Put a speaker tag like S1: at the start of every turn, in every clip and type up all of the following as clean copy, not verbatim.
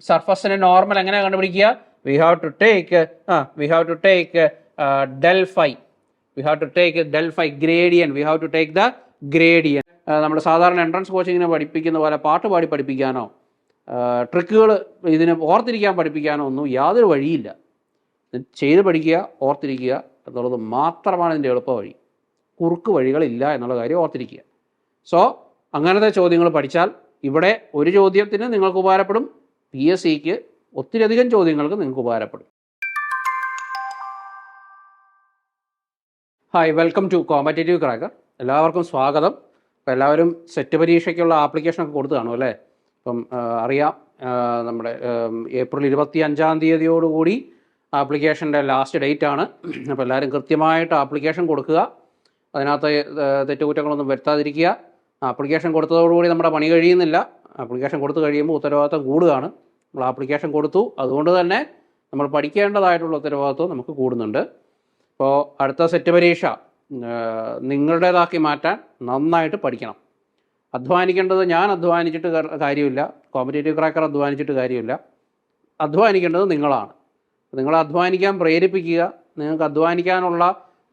S1: സർഫസിൻ്റെ normal എങ്ങനെ കണ്ടുപിടിക്കുക? We have to take del phi. We have to take del phi gradient. We have to take the gradient. നമ്മൾ സാധാരണ entrance കോച്ചിങ്ങിനെ പഠിപ്പിക്കുന്ന പോലെ പാട്ട് പാടി പഠിപ്പിക്കാനോ ട്രിക്കുകൾ ഇതിനെ ഓർത്തിരിക്കാൻ പഠിപ്പിക്കാനോ ഒന്നും യാതൊരു വഴിയില്ല. ചെയ്ത് പഠിക്കുക, ഓർത്തിരിക്കുക എന്നുള്ളത് മാത്രമാണ് ഇതിൻ്റെ എളുപ്പ വഴി. കുറുക്ക് വഴികളില്ല എന്നുള്ള കാര്യം ഓർത്തിരിക്കുക. സോ അങ്ങനത്തെ ചോദ്യങ്ങൾ പഠിച്ചാൽ ഇവിടെ ഒരു ചോദ്യത്തിന് നിങ്ങൾക്ക് ഉപകാരപ്പെടും, PSCക്ക് ഒത്തിരിയധികം ചോദ്യങ്ങൾക്ക് നിങ്ങൾക്ക് ഉപകാരപ്പെടും. Hi, welcome to Competitive Cracker. എല്ലാവർക്കും സ്വാഗതം. അപ്പോൾ എല്ലാവരും സെറ്റ് പരീക്ഷയ്ക്കുള്ള ആപ്ലിക്കേഷനൊക്കെ കൊടുത്തു കാണും അല്ലേ? അപ്പം അറിയാം, നമ്മുടെ ഏപ്രിൽ 25 ആപ്ലിക്കേഷൻ്റെ ലാസ്റ്റ് ഡേറ്റ് ആണ്. അപ്പോൾ എല്ലാവരും കൃത്യമായിട്ട് ആപ്ലിക്കേഷൻ കൊടുക്കുക. അതിനകത്ത് തെറ്റുകുറ്റങ്ങളൊന്നും വരുത്താതിരിക്കുക. ആപ്ലിക്കേഷൻ കൊടുത്തതോടുകൂടി നമ്മുടെ പണി കഴിയുന്നില്ല. ആപ്ലിക്കേഷൻ കൊടുത്തു കഴിയുമ്പോൾ ഉത്തരവാദിത്വം കൂടുകയാണ്. നമ്മൾ ആപ്ലിക്കേഷൻ കൊടുത്തു, അതുകൊണ്ട് തന്നെ നമ്മൾ പഠിക്കേണ്ടതായിട്ടുള്ള ഉത്തരവാദിത്വം നമുക്ക് കൂടുന്നുണ്ട്. അപ്പോൾ അടുത്ത സെറ്റ് പരീക്ഷ നിങ്ങളുടേതാക്കി മാറ്റാൻ നന്നായിട്ട് പഠിക്കണം. അധ്വാനിക്കേണ്ടത് ഞാൻ അധ്വാനിച്ചിട്ട് കാര്യമില്ല, കോമ്പറ്റേറ്റീവ് ക്രാക്കർ അധ്വാനിച്ചിട്ട് കാര്യമില്ല. അധ്വാനിക്കേണ്ടത് നിങ്ങളാണ്. നിങ്ങളെ അധ്വാനിക്കാൻ പ്രേരിപ്പിക്കുക, നിങ്ങൾക്ക് അധ്വാനിക്കാനുള്ള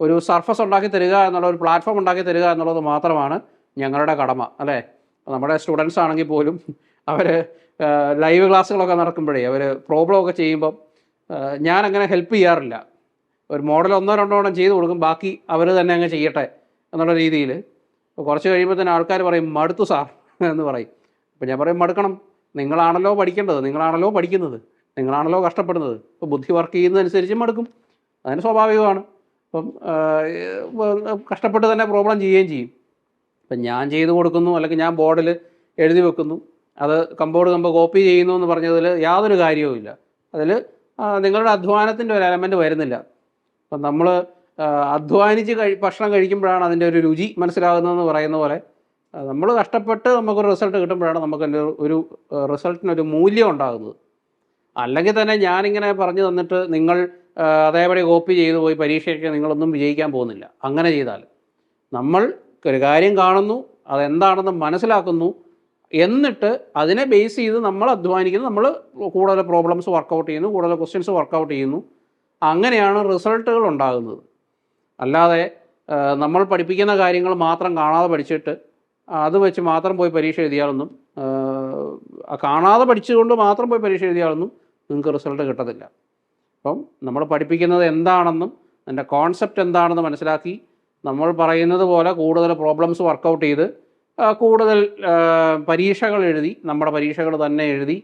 S1: ഒരു സർഫസ് ഉണ്ടാക്കി തരിക എന്നുള്ള ഒരു പ്ലാറ്റ്ഫോം ഉണ്ടാക്കി തരിക എന്നുള്ളത് മാത്രമാണ് ഞങ്ങളുടെ കടമ അല്ലേ? നമ്മുടെ സ്റ്റുഡൻസ് ആണെങ്കിൽ പോലും അവർ ലൈവ് ക്ലാസ്സുകളൊക്കെ നടക്കുമ്പോഴേ അവർ പ്രോബ്ലമൊക്കെ ചെയ്യുമ്പം ഞാനങ്ങനെ ഹെൽപ്പ് ചെയ്യാറില്ല. ഒരു മോഡൽ 1-2 എണ്ണം ചെയ്ത് കൊടുക്കും, ബാക്കി അവർ തന്നെ അങ്ങ് ചെയ്യട്ടെ എന്നുള്ള രീതിയിൽ. കുറച്ച് കഴിയുമ്പോൾ തന്നെ ആൾക്കാർ പറയും മടുത്തു സാർ എന്ന് പറയും. അപ്പോൾ ഞാൻ പറയും മടുക്കണം, നിങ്ങളാണല്ലോ പഠിക്കേണ്ടത്, നിങ്ങളാണല്ലോ പഠിക്കുന്നത്, നിങ്ങളാണല്ലോ കഷ്ടപ്പെടുന്നത്. ഇപ്പോൾ ബുദ്ധി വർക്ക് ചെയ്യുന്നതനുസരിച്ച് മടുക്കും, അതിന് സ്വാഭാവികമാണ്. അപ്പം കഷ്ടപ്പെട്ട് തന്നെ പ്രോബ്ലം ചെയ്യുകയും ചെയ്യും. ഇപ്പം ഞാൻ ചെയ്ത് കൊടുക്കുന്നു, അല്ലെങ്കിൽ ഞാൻ ബോർഡിൽ എഴുതി വെക്കുന്നു, അത് കമ്പോർഡ് കോപ്പി ചെയ്യുന്നു എന്ന് പറഞ്ഞതിൽ യാതൊരു കാര്യവുമില്ല. അതിൽ നിങ്ങളുടെ അധ്വാനത്തിൻ്റെ ഒരു എലമെൻറ്റ് വരുന്നില്ല. അപ്പം നമ്മൾ അധ്വാനിച്ച് ഭക്ഷണം കഴിക്കുമ്പോഴാണ് അതിൻ്റെ ഒരു രുചി മനസ്സിലാകുന്നതെന്ന് പറയുന്ന പോലെ നമ്മൾ കഷ്ടപ്പെട്ട് നമുക്കൊരു റിസൾട്ട് കിട്ടുമ്പോഴാണ് നമുക്കതിൻ്റെ ഒരു റിസൾട്ടിനൊരു മൂല്യം ഉണ്ടാകുന്നത്. അല്ലെങ്കിൽ തന്നെ ഞാനിങ്ങനെ പറഞ്ഞു തന്നിട്ട് നിങ്ങൾ അതേപടി കോപ്പി ചെയ്തു പോയി പരീക്ഷയ്ക്ക് നിങ്ങളൊന്നും വിജയിക്കാൻ പോകുന്നില്ല. അങ്ങനെ ചെയ്താൽ നമ്മൾ ഒരു കാര്യം കാണുന്നു, അതെന്താണെന്ന് മനസ്സിലാക്കുന്നു, എന്നിട്ട് അതിനെ ബേസ് ചെയ്ത് നമ്മൾ അധ്വാനിക്കുന്നു, നമ്മൾ കൂടുതൽ പ്രോബ്ലംസ് വർക്കൗട്ട് ചെയ്യുന്നു, കൂടുതൽ ക്വസ്റ്റ്യൻസ് വർക്കൗട്ട് ചെയ്യുന്നു. അങ്ങനെയാണ് റിസൾട്ടുകൾ ഉണ്ടാകുന്നത്. അല്ലാതെ നമ്മൾ പഠിപ്പിക്കുന്ന കാര്യങ്ങൾ മാത്രം കാണാതെ പഠിച്ചിട്ട് അത് വെച്ച് മാത്രം പോയി പരീക്ഷ എഴുതിയാലൊന്നും, കാണാതെ പഠിച്ചുകൊണ്ട് മാത്രം പോയി പരീക്ഷ എഴുതിയാലൊന്നും നിങ്ങൾക്ക് റിസൾട്ട് കിട്ടത്തില്ല. അപ്പം നമ്മൾ പഠിപ്പിക്കുന്നത് എന്താണെന്നും അതിൻ്റെ കോൺസെപ്റ്റ് എന്താണെന്ന് മനസ്സിലാക്കി നമ്മൾ പറയുന്നത് പോലെ കൂടുതൽ പ്രോബ്ലംസ് വർക്കൗട്ട് ചെയ്ത് കൂടുതൽ പരീക്ഷകൾ എഴുതി, നമ്മുടെ പരീക്ഷകൾ തന്നെ എഴുതി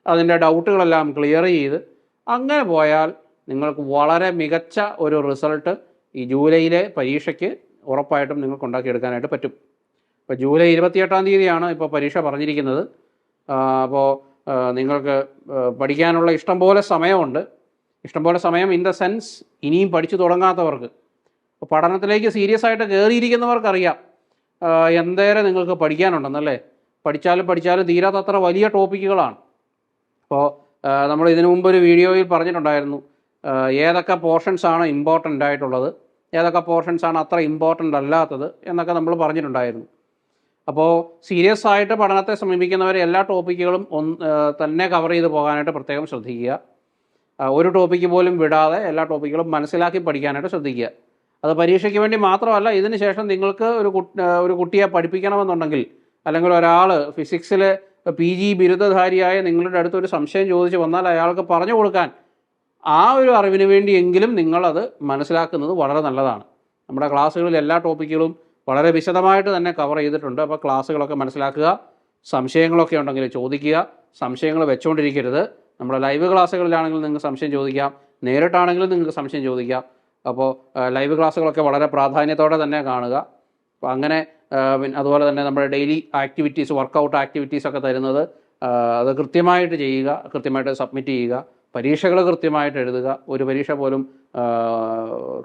S1: അതിൻ്റെ ഡൗട്ടുകളെല്ലാം ക്ലിയർ ചെയ്ത് അങ്ങനെ പോയാൽ നിങ്ങൾക്ക് വളരെ മികച്ച ഒരു റിസൾട്ട് ഈ ജൂലൈയിലെ പരീക്ഷയ്ക്ക് ഉറപ്പായിട്ടും നിങ്ങൾക്ക് ഉണ്ടാക്കിയെടുക്കാനായിട്ട് പറ്റും. ഇപ്പോൾ ജൂലൈ 28 ഇപ്പോൾ പരീക്ഷ പറഞ്ഞിരിക്കുന്നത്. അപ്പോൾ നിങ്ങൾക്ക് പഠിക്കാനുള്ള ഇഷ്ടംപോലെ സമയമുണ്ട്. ഇഷ്ടംപോലെ സമയം ഇൻ ദ സെൻസ് ഇനിയും പഠിച്ചു തുടങ്ങാത്തവർക്ക്, അപ്പോൾ പഠനത്തിലേക്ക് സീരിയസ് ആയിട്ട് കയറിയിരിക്കുന്നവർക്കറിയാം എന്തേരം നിങ്ങൾക്ക് പഠിക്കാനുണ്ടെന്നല്ലേ. പഠിച്ചാലും തീരാത്തത്ര വലിയ ടോപ്പിക്കുകളാണ്. അപ്പോൾ നമ്മൾ ഇതിനു മുമ്പ് ഒരു വീഡിയോയിൽ പറഞ്ഞിട്ടുണ്ടായിരുന്നു ഏതൊക്കെ പോർഷൻസാണ് ഇമ്പോർട്ടൻ്റ് ആയിട്ടുള്ളത്, ഏതൊക്കെ പോർഷൻസാണ് അത്ര ഇമ്പോർട്ടൻ്റ് അല്ലാത്തത് എന്നൊക്കെ നമ്മൾ പറഞ്ഞിട്ടുണ്ടായിരുന്നു. അപ്പോൾ സീരിയസ് ആയിട്ട് പഠനത്തെ സമീപിക്കുന്നവർ എല്ലാ ടോപ്പിക്കുകളും തന്നെ കവർ ചെയ്ത് പോകാനായിട്ട് പ്രത്യേകം ശ്രദ്ധിക്കുക. ഒരു ടോപ്പിക്ക് പോലും വിടാതെ എല്ലാ ടോപ്പിക്കുകളും മനസ്സിലാക്കി പഠിക്കാനായിട്ട് ശ്രദ്ധിക്കുക. അത് പരീക്ഷയ്ക്ക് വേണ്ടി മാത്രമല്ല, ഇതിന് ശേഷം നിങ്ങൾക്ക് ഒരു കുട്ടിയെ പഠിപ്പിക്കണമെന്നുണ്ടെങ്കിൽ, അല്ലെങ്കിൽ ഒരാൾ ഫിസിക്സിൽ PG ബിരുദധാരിയായ നിങ്ങളുടെ അടുത്തൊരു സംശയം ചോദിച്ച് വന്നാൽ അയാൾക്ക് പറഞ്ഞു കൊടുക്കാൻ ആ ഒരു അറിവിന് വേണ്ടിയെങ്കിലും നിങ്ങളത് മനസ്സിലാക്കുന്നത് വളരെ നല്ലതാണ്. നമ്മുടെ ക്ലാസ്സുകളിൽ എല്ലാ ടോപ്പിക്കുകളും വളരെ വിശദമായിട്ട് തന്നെ കവർ ചെയ്തിട്ടുണ്ട്. അപ്പോൾ ക്ലാസ്സുകളൊക്കെ മനസ്സിലാക്കുക, സംശയങ്ങളൊക്കെ ഉണ്ടെങ്കിൽ ചോദിക്കുക, സംശയങ്ങൾ വെച്ചുകൊണ്ടിരിക്കരുത്. നമ്മുടെ ലൈവ് ക്ലാസ്സുകളിലാണെങ്കിൽ നിങ്ങൾക്ക് സംശയം ചോദിക്കാം, നേരിട്ടാണെങ്കിലും നിങ്ങൾക്ക് സംശയം ചോദിക്കാം. അപ്പോൾ ലൈവ് ക്ലാസ്സുകളൊക്കെ വളരെ പ്രാധാന്യത്തോടെ തന്നെ കാണുക. അപ്പോൾ അങ്ങനെ അതുപോലെ തന്നെ നമ്മുടെ ഡെയിലി ആക്ടിവിറ്റീസ്, വർക്കൗട്ട് ആക്ടിവിറ്റീസൊക്കെ തരുന്നത് അത് കൃത്യമായിട്ട് ചെയ്യുക, കൃത്യമായിട്ട് സബ്മിറ്റ് ചെയ്യുക. പരീക്ഷകൾ കൃത്യമായിട്ട് എഴുതുക, ഒരു പരീക്ഷ പോലും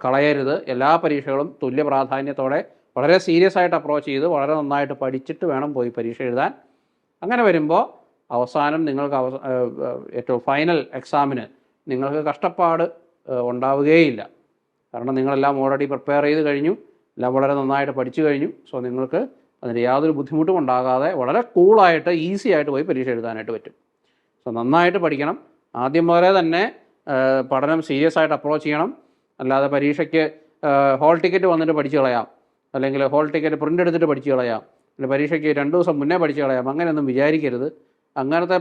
S1: കളയരുത്. എല്ലാ പരീക്ഷകളും തുല്യ പ്രാധാന്യത്തോടെ വളരെ സീരിയസ് ആയിട്ട് അപ്രോച്ച് ചെയ്ത് വളരെ നന്നായിട്ട് പഠിച്ചിട്ട് വേണം പോയി പരീക്ഷ എഴുതാൻ. അങ്ങനെ വരുമ്പോൾ അവസാനം നിങ്ങൾക്ക് ഏറ്റവും ഫൈനൽ എക്സാമിന് നിങ്ങൾക്ക് കഷ്ടപ്പാട് ഉണ്ടാവുകയില്ല. കാരണം നിങ്ങളെല്ലാം ഓൾറെഡി പ്രിപ്പയർ ചെയ്ത് കഴിഞ്ഞു, എല്ലാം വളരെ നന്നായിട്ട് പഠിച്ചു കഴിഞ്ഞു. സോ നിങ്ങൾക്ക് അതിന് യാതൊരു ബുദ്ധിമുട്ടും ഉണ്ടാകാതെ വളരെ കൂളായിട്ട് ഈസി ആയിട്ട് പോയി പരീക്ഷ എഴുതാനായിട്ട് പറ്റും. സോ നന്നായിട്ട് പഠിക്കണം. ആദ്യം മുതലേ തന്നെ പഠനം സീരിയസ് ആയിട്ട് അപ്രോച്ച് ചെയ്യണം. അല്ലാതെ പരീക്ഷയ്ക്ക് ഹോൾ ടിക്കറ്റ് വന്നിട്ട് പഠിച്ചു കളയാം, അല്ലെങ്കിൽ ഹോൾ ടിക്കറ്റ് പ്രിൻ്റ് എടുത്തിട്ട് പഠിച്ചു കളയാം, അല്ലെങ്കിൽ പരീക്ഷയ്ക്ക് 2 ദിവസം മുന്നേ പഠിച്ചു കളയാം, അങ്ങനെയൊന്നും വിചാരിക്കരുത്. അങ്ങനത്തെ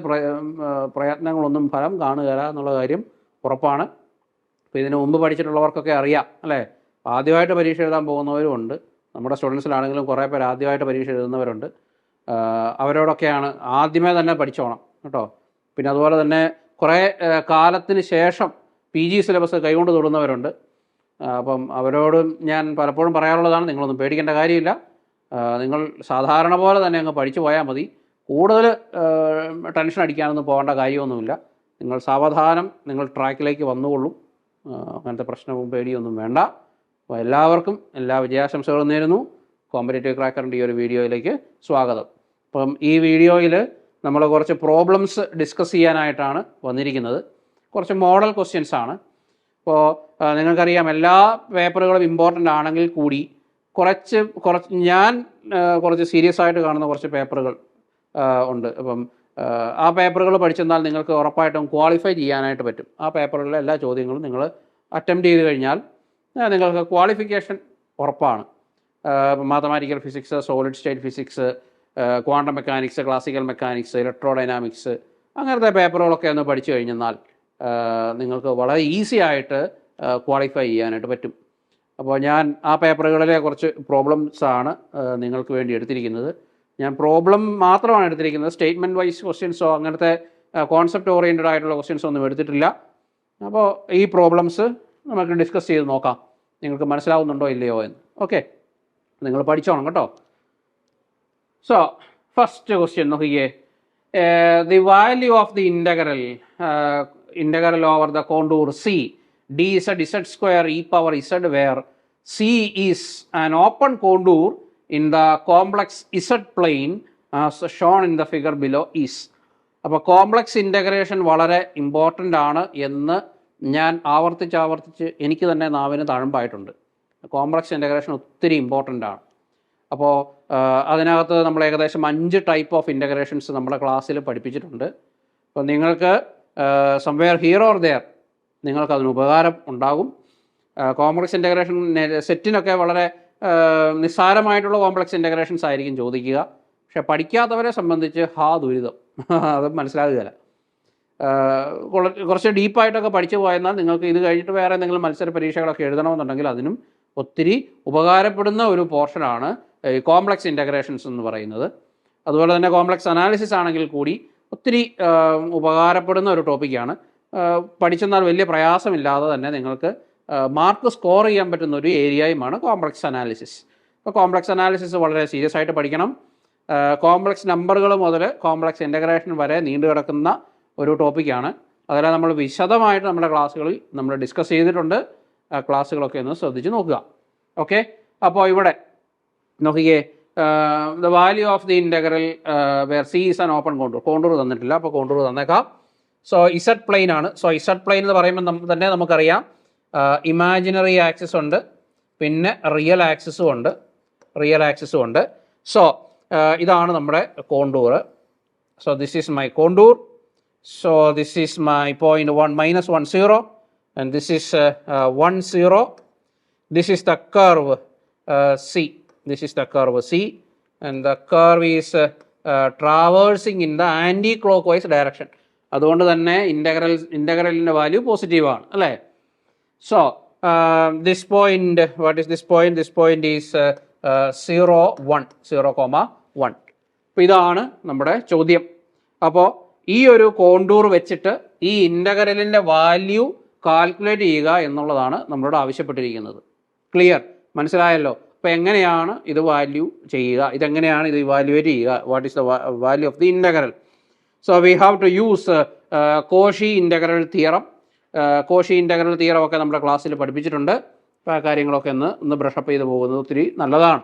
S1: പ്രയത്നങ്ങളൊന്നും ഫലം കാണുകയില്ല എന്നുള്ള കാര്യം ഉറപ്പാണ്. അപ്പോൾ ഇതിന് മുമ്പ് പഠിച്ചിട്ടുള്ളവർക്കൊക്കെ അറിയാം അല്ലേ. ആദ്യമായിട്ട് പരീക്ഷ എഴുതാൻ പോകുന്നവരും ഉണ്ട്. നമ്മുടെ സ്റ്റുഡൻസിലാണെങ്കിലും കുറേ പേര് ആദ്യമായിട്ട് പരീക്ഷ എഴുതുന്നവരുണ്ട്. അവരോടൊക്കെയാണ് ആദ്യമേ തന്നെ പഠിച്ചോണം കേട്ടോ. പിന്നെ അതുപോലെ തന്നെ കുറേ കാലത്തിന് ശേഷം PG സിലബസ് കൈകൊണ്ട് തൊടുന്നവരുണ്ട്. അപ്പം അവരോടും ഞാൻ പലപ്പോഴും പറയാറുള്ളതാണ്, നിങ്ങളൊന്നും പേടിക്കേണ്ട കാര്യമില്ല. നിങ്ങൾ സാധാരണ പോലെ തന്നെ അങ്ങ് പഠിച്ചു പോയാൽ മതി. കൂടുതൽ ടെൻഷൻ അടിക്കാനൊന്നും പോകേണ്ട കാര്യമൊന്നുമില്ല. നിങ്ങൾ സാവധാനം നിങ്ങൾ ട്രാക്കിലേക്ക് വന്നുകൊള്ളും. അങ്ങനത്തെ പ്രശ്നവും പേടിയൊന്നും വേണ്ട. അപ്പോൾ എല്ലാവർക്കും എല്ലാ വിജയാശംസകളും നേരുന്നു. കോമ്പറ്റേറ്റീവ് ക്രാക്കറിൻ്റെ ഈ ഒരു വീഡിയോയിലേക്ക് സ്വാഗതം. അപ്പം ഈ വീഡിയോയിൽ നമ്മൾ കുറച്ച് പ്രോബ്ലംസ് ഡിസ്കസ് ചെയ്യാനായിട്ടാണ് വന്നിരിക്കുന്നത്. കുറച്ച് മോഡൽ ക്വസ്റ്റ്യൻസ് ആണ്. അപ്പോൾ നിങ്ങൾക്കറിയാം, എല്ലാ പേപ്പറുകളും ഇമ്പോർട്ടൻ്റ് ആണെങ്കിൽ കൂടി ഞാൻ കുറച്ച് സീരിയസ് ആയിട്ട് കാണുന്ന കുറച്ച് പേപ്പറുകൾ ഉണ്ട്. അപ്പം ആ പേപ്പറുകൾ പഠിച്ചെന്നാൽ നിങ്ങൾക്ക് ഉറപ്പായിട്ടും ക്വാളിഫൈ ചെയ്യാനായിട്ട് പറ്റും. ആ പേപ്പറുകളിലെ എല്ലാ ചോദ്യങ്ങളും നിങ്ങൾ അറ്റംപ്റ്റ് ചെയ്ത് കഴിഞ്ഞാൽ നിങ്ങൾക്ക് ക്വാളിഫിക്കേഷൻ ഉറപ്പാണ്. Mathematical physics, solid state physics, quantum mechanics, classical mechanics, electrodynamics, അങ്ങനത്തെ പേപ്പറുകളൊക്കെ ഒന്ന് പഠിച്ചു കഴിഞ്ഞാൽ നിങ്ങൾക്ക് വളരെ ഈസി ആയിട്ട് ക്വാളിഫൈ ചെയ്യാനായിട്ട് പറ്റും. അപ്പോൾ ഞാൻ ആ പേപ്പറുകളിലെ കുറച്ച് പ്രോബ്ലംസാണ് നിങ്ങൾക്ക് വേണ്ടി എടുത്തിരിക്കുന്നത്. ഞാൻ പ്രോബ്ലം മാത്രമാണ് എടുത്തിരിക്കുന്നത്. സ്റ്റേറ്റ്മെൻറ്റ് വൈസ് ക്വസ്റ്റ്യൻസോ അങ്ങനത്തെ കോൺസെപ്റ്റ് ഓറിയൻറ്റഡ് ആയിട്ടുള്ള ക്വസ്റ്റ്യൻസോ ഒന്നും എടുത്തിട്ടില്ല. അപ്പോൾ ഈ പ്രോബ്ലംസ് നമുക്ക് ഡിസ്കസ് ചെയ്ത് നോക്കാം, നിങ്ങൾക്ക് മനസ്സിലാവുന്നുണ്ടോ ഇല്ലയോ എന്ന്. ഓക്കെ, നിങ്ങൾ പഠിച്ചോണം കേട്ടോ. സോ ഫസ്റ്റ് ക്വസ്റ്റ്യൻ നോക്കിയേ. The value of the integral over the contour C dz square e power z, where C is an open contour in the complex z plane as shown in the figure below is. അപ്പോൾ complex integration വളരെ important ആണ് എന്ന് ഞാൻ ആവർത്തിച്ച് എനിക്ക് തന്നെ നാവിന് തഴമ്പായിട്ടുണ്ട്. Complex integration ഒത്തിരി ഇമ്പോർട്ടൻ്റ് ആണ്. അപ്പോൾ അതിനകത്ത് നമ്മൾ ഏകദേശം 5 ടൈപ്പ് ഓഫ് ഇൻ്റഗ്രേഷൻസ് നമ്മുടെ ക്ലാസ്സിൽ പഠിപ്പിച്ചിട്ടുണ്ട്. അപ്പോൾ നിങ്ങൾക്ക് സംവെയർ ഹിയർ ഓർ ദെയർ നിങ്ങൾക്കതിന് ഉപകാരം ഉണ്ടാകും. കോംപ്ലക്സ് ഇൻ്റഗ്രേഷൻ സെറ്റിനൊക്കെ വളരെ നിസ്സാരമായിട്ടുള്ള കോംപ്ലക്സ് ഇൻ്റഗ്രേഷൻസ് ആയിരിക്കും ചോദിക്കുക. പക്ഷെ പഠിക്കാത്തവരെ സംബന്ധിച്ച് ദുരിതം, അത് മനസ്സിലാകുകയില്ല. കുറച്ച് ഡീപ്പായിട്ടൊക്കെ പഠിച്ചു പോയെന്നാൽ നിങ്ങൾക്ക് ഇത് കഴിഞ്ഞിട്ട് വേറെ എന്തെങ്കിലും മത്സര പരീക്ഷകളൊക്കെ എഴുതണമെന്നുണ്ടെങ്കിൽ അതിനും ഒത്തിരി ഉപകാരപ്പെടുന്ന ഒരു പോർഷനാണ് ഈ കോംപ്ലക്സ് ഇൻ്റഗ്രേഷൻസ് എന്ന് പറയുന്നത്. അതുപോലെ തന്നെ കോംപ്ലക്സ് അനാലിസിസ് ആണെങ്കിൽ കൂടി ഒത്തിരി ഉപകാരപ്പെടുന്ന ഒരു ടോപ്പിക്കാണ്. പഠിച്ചെന്നാൽ വലിയ പ്രയാസമില്ലാതെ തന്നെ നിങ്ങൾക്ക് മാർക്ക് സ്കോർ ചെയ്യാൻ പറ്റുന്ന ഒരു ഏരിയയുമാണ് കോംപ്ലക്സ് അനാലിസിസ്. അപ്പോൾ കോംപ്ലക്സ് അനാലിസിസ് വളരെ സീരിയസ് ആയിട്ട് പഠിക്കണം. കോംപ്ലക്സ് നമ്പറുകൾ മുതൽ കോംപ്ലക്സ് ഇൻ്റഗ്രേഷൻ വരെ നീണ്ടു കിടക്കുന്ന ഒരു ടോപ്പിക്കാണ്. അതെല്ലാം നമ്മൾ വിശദമായിട്ട് നമ്മുടെ ക്ലാസ്സുകളിൽ നമ്മൾ ഡിസ്കസ് ചെയ്തിട്ടുണ്ട്. ക്ലാസ്സുകളൊക്കെ ഒന്ന് ശ്രദ്ധിച്ച് നോക്കുക. ഓക്കെ, അപ്പോൾ ഇവിടെ നോക്കിയേ, the value of the integral where c is an open contour തന്നിട്ടില്ല. അപ്പോൾ കോണ്ടൂർ തന്നേക്കാം. സോ ഇസഡ് പ്ലെയിൻ ആണ്. സോ ഇസഡ് പ്ലെയിൻ എന്ന് പറയുമ്പോൾ തന്നെ നമുക്കറിയാം ഇമാജിനറി ആക്സിസ് ഉണ്ട്, പിന്നെ റിയൽ ആക്സിസും ഉണ്ട്. സോ ഇതാണ് നമ്മുടെ contour. So this is my contour. So this is my point 1 - 1 0 and this is 1 0. This is the curve C. This is the curve C, and the curve is traversing in the anti-clockwise direction. അതുകൊണ്ട് തന്നെ ഇൻ്റഗ്രലിൻ്റെ value പോസിറ്റീവാണ് അല്ലേ. So this point, what is this point? This point is 0, 1. അപ്പോൾ ഇതാണ് നമ്മുടെ ചോദ്യം. അപ്പോൾ ഈ ഒരു കോണ്ടൂർ വെച്ചിട്ട് ഈ ഇൻ്റഗ്രലിൻ്റെ വാല്യൂ കാൽക്കുലേറ്റ് ചെയ്യുക എന്നുള്ളതാണ് നമ്മളോട് ആവശ്യപ്പെട്ടിരിക്കുന്നത്. ക്ലിയർ, മനസ്സിലായല്ലോ? അപ്പോൾ എങ്ങനെയാണ് ഇത് വാല്യൂ ചെയ്യുക, ഇതെങ്ങനെയാണ് ഇത് ഇവാലുവേറ്റ് ചെയ്യുക? What is the value of the integral? So we have to use Cauchy integral theorem. Cauchy integral theorem ഒക്കെ നമ്മുടെ ക്ലാസ്സിൽ പഠിപ്പിച്ചിട്ടുണ്ട്. അപ്പോൾ ആ കാര്യങ്ങളൊക്കെ ഒന്ന് ബ്രഷപ്പ് ചെയ്ത് പോകുന്നത് ഒത്തിരി നല്ലതാണ്.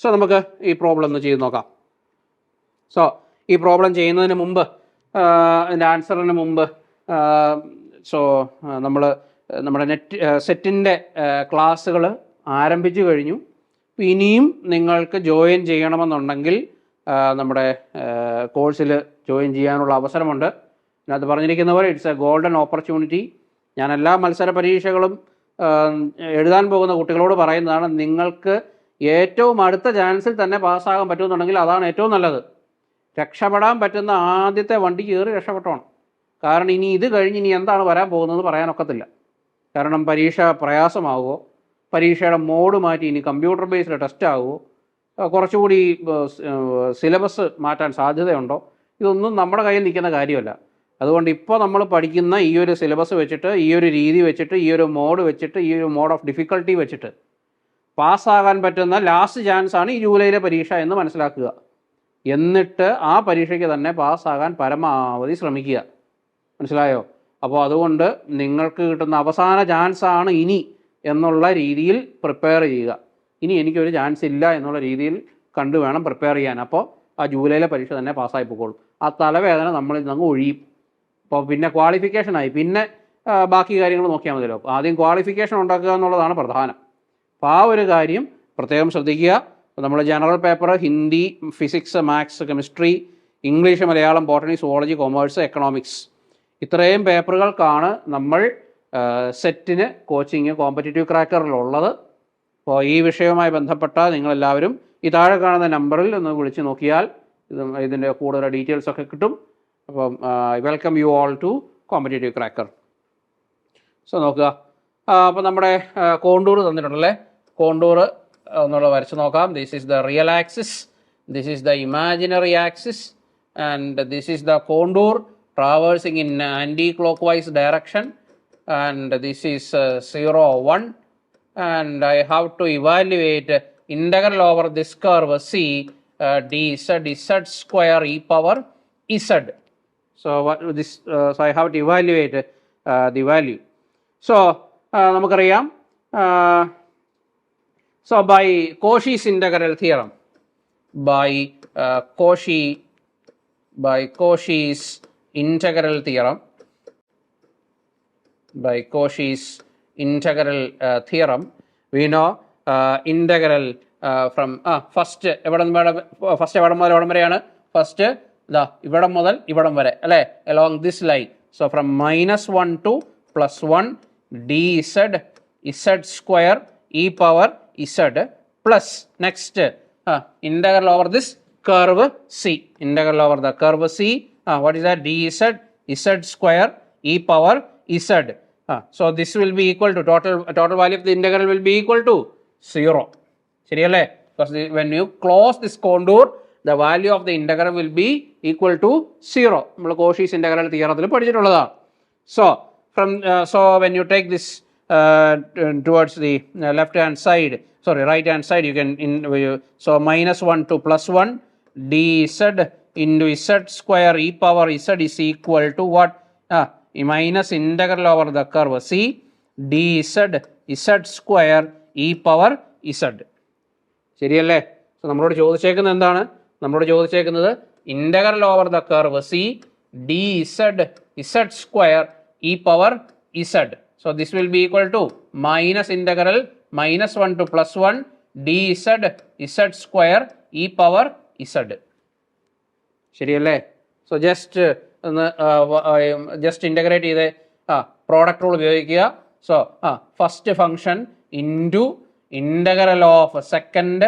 S1: സോ നമുക്ക് ഈ പ്രോബ്ലം ഒന്ന് ചെയ്ത് നോക്കാം. സോ ഈ പ്രോബ്ലം ചെയ്യുന്നതിന് മുമ്പ്, അതിൻ്റെ ആൻസറിന് മുമ്പ്, സോ നമ്മൾ നമ്മുടെ സെറ്റിൻ്റെ ക്ലാസ്സുകൾ ആരംഭിച്ചു കഴിഞ്ഞു. ഇനിയും നിങ്ങൾക്ക് ജോയിൻ ചെയ്യണമെന്നുണ്ടെങ്കിൽ നമ്മുടെ കോഴ്സിൽ ജോയിൻ ചെയ്യാനുള്ള അവസരമുണ്ട്. ഇതിനകത്ത് പറഞ്ഞിരിക്കുന്ന പോലെ ഇറ്റ്സ് എ ഗോൾഡൻ ഓപ്പർച്യൂണിറ്റി. ഞാൻ എല്ലാ മത്സര പരീക്ഷകളും എഴുതാൻ പോകുന്ന കുട്ടികളോട് പറയുന്നതാണ്, നിങ്ങൾക്ക് ഏറ്റവും അടുത്ത ചാൻസിൽ തന്നെ പാസ്സാകാൻ പറ്റുമെന്നുണ്ടെങ്കിൽ അതാണ് ഏറ്റവും നല്ലത്. രക്ഷപ്പെടാൻ പറ്റുന്ന ആദ്യത്തെ വണ്ടി കയറി രക്ഷപ്പെട്ടോണം. കാരണം ഇനി ഇത് കഴിഞ്ഞ് ഇനി എന്താണ് വരാൻ പോകുന്നതെന്ന് പറയാനൊക്കത്തില്ല. കാരണം പരീക്ഷ പ്രയാസമാവുമോ, പരീക്ഷയുടെ മോഡ് മാറ്റി ഇനി കമ്പ്യൂട്ടർ ബേസ്ഡ് ടെസ്റ്റ് ആവുമോ, കുറച്ചുകൂടി സിലബസ് മാറ്റാൻ സാധ്യതയുണ്ടോ, ഇതൊന്നും നമ്മുടെ കയ്യിൽ നിൽക്കുന്ന കാര്യമല്ല. അതുകൊണ്ട് ഇപ്പോൾ നമ്മൾ പഠിക്കുന്ന ഈ ഒരു സിലബസ് വെച്ചിട്ട്, ഈ ഒരു രീതി വെച്ചിട്ട്, ഈ ഒരു മോഡ് വെച്ചിട്ട്, ഈ ഒരു മോഡ് ഓഫ് ഡിഫിക്കൽട്ടി വെച്ചിട്ട് പാസ്സാകാൻ പറ്റുന്ന ലാസ്റ്റ് ചാൻസാണ് ഈ ജൂലൈയിലെ പരീക്ഷ എന്ന് മനസ്സിലാക്കുക. എന്നിട്ട് ആ പരീക്ഷയ്ക്ക് തന്നെ പാസ്സാകാൻ പരമാവധി ശ്രമിക്കുക. മനസ്സിലായോ? അപ്പോൾ അതുകൊണ്ട് നിങ്ങൾക്ക് കിട്ടുന്ന അവസാന ചാൻസാണ് ഇനി എന്നുള്ള രീതിയിൽ പ്രിപ്പയർ ചെയ്യുക. ഇനി എനിക്കൊരു ചാൻസ് ഇല്ല എന്നുള്ള രീതിയിൽ കണ്ടു വേണം പ്രിപ്പയർ ചെയ്യാൻ. അപ്പോൾ ആ ജൂലൈയിലെ പരീക്ഷ തന്നെ പാസ്സായി പോയിക്കോളും. ആ തലവേദന നമ്മളിൽ നിന്ന് ഒഴിയും. അപ്പോൾ പിന്നെ ക്വാളിഫിക്കേഷനായി, പിന്നെ ബാക്കി കാര്യങ്ങൾ നോക്കിയാൽ മതിയല്ലോ. ആദ്യം ക്വാളിഫിക്കേഷൻ ഉണ്ടാക്കുക എന്നുള്ളതാണ് പ്രധാനം. അപ്പോൾ ആ ഒരു കാര്യം പ്രത്യേകം ശ്രദ്ധിക്കുക. നമ്മൾ general paper Hindi, physics, maths, chemistry, English, Malayalam, botany, zoology, commerce, economics, ഇത്രയും പേപ്പറുകൾക്കാണ് നമ്മൾ സെറ്റിന് കോച്ചിങ് കോമ്പറ്റേറ്റീവ് ക്രാക്കറിലുള്ളത്. അപ്പോൾ ഈ വിഷയവുമായി ബന്ധപ്പെട്ട നിങ്ങളെല്ലാവരും ഈ താഴെ കാണുന്ന നമ്പറിൽ ഒന്ന് വിളിച്ച് നോക്കിയാൽ ഇതിൻ്റെ കൂടുതൽ ഡീറ്റെയിൽസ് ഒക്കെ കിട്ടും. അപ്പം welcome you all to Competitive Cracker. So നോക്കുക, അപ്പോൾ നമ്മുടെ കോണ്ടൂർ തന്നിട്ടുണ്ടല്ലേ. കോണ്ടൂർ ഒന്നുള്ള വരച്ച് നോക്കാം. This is the real axis, this is the imaginary axis, and this is the contour traversing in anti-clockwise direction, and this is 0, 1, and I have to evaluate integral over this curve C dz z square e power z. So what this so I have to evaluate the value. So നമുക്കറിയാം, so by Cauchy's integral theorem, by Cauchy's integral theorem, by Cauchy's integral theorem, we know integral from first എവിടം മുതൽ എവിടം വരെയാണ്? First ഇതാ ഇവിടം മുതൽ ഇവിടം വരെ അല്ലേ, along this line. So from -1 to +1 dz z square e power z plus next integral over this curve C, integral over the curve C. What is that? dz z square e power z. So this will be equal to total value of the integral will be equal to 0. ശരിയല്ലേ? Because when you close this contour, the value of the integral will be equal to 0. നമ്മൾ Cauchy's integral theorem പഠിച്ചിട്ടുള്ളതാണ്. So from so when you take this towards the left hand side, sorry right hand side, you can so -1 to +1 dz into z square e power z is equal to what? Minus integral over the curve C dz z square e power z. ശരിയല്ലേ? So നമ്മളോട് ചോദിച്ചേക്കുന്നത് എന്താണ്? നമ്മളോട് ചോദിച്ചേക്കുന്നത് integral over the curve C dz z square e power z. So this will be equal to minus integral -1 to +1 dz z square e power z. ശരിയല്ലേ? So just integrate ചെയ്ത് product rule ഉപയോഗിക്കുക. So first function into integral of second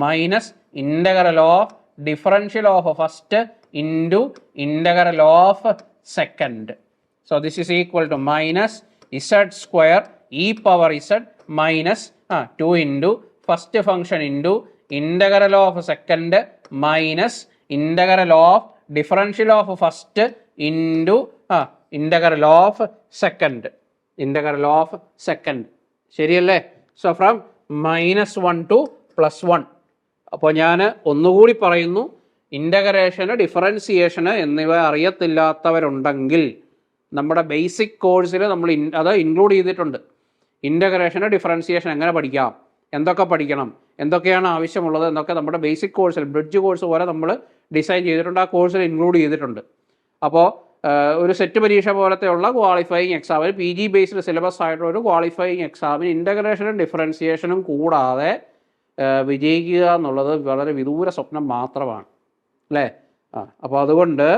S1: minus integral of differential of first into integral of second. So this is equal to minus z square e power z minus 2 into first function into integral of second minus integral of differential of first into integral of second, integral of second. ശരിയല്ലേ? So from -1 to +1. അപ്പോൾ ഞാൻ ഒന്നുകൂടി പറയുന്നു, ഇൻ്റഗ്രേഷന് ഡിഫറൻസിയേഷന് എന്നിവ അറിയത്തില്ലാത്തവരുണ്ടെങ്കിൽ നമ്മുടെ basic കോഴ്സിൽ നമ്മൾ അത് ഇൻക്ലൂഡ് ചെയ്തിട്ടുണ്ട്. ഇൻ്റഗ്രേഷന് ഡിഫറൻസിയേഷൻ എങ്ങനെ പഠിക്കാം, എന്തൊക്കെ പഠിക്കണം, എന്തൊക്കെയാണ് ആവശ്യമുള്ളത് എന്നൊക്കെ നമ്മുടെ ബേസിക് കോഴ്സിൽ ബ്രിഡ്ജ് കോഴ്സ് പോലെ നമ്മൾ ഡിസൈൻ ചെയ്തിട്ടുണ്ട്, ആ കോഴ്സിൽ ഇൻക്ലൂഡ് ചെയ്തിട്ടുണ്ട്. അപ്പോൾ ഒരു സെറ്റ് പരീക്ഷ പോലത്തെയുള്ള ക്വാളിഫയിങ് എക്സാമിന് PG ബേസ്ഡ് സിലബസ് ആയിട്ടുള്ള ഒരു ക്വാളിഫയിങ് എക്സാമിന് ഇൻ്റഗ്രേഷനും ഡിഫറൻസിയേഷനും കൂടാതെ വിജയിക്കുക എന്നുള്ളത് വളരെ വിദൂര സ്വപ്നം മാത്രമാണ് അല്ലേ? അപ്പോൾ അതുകൊണ്ട്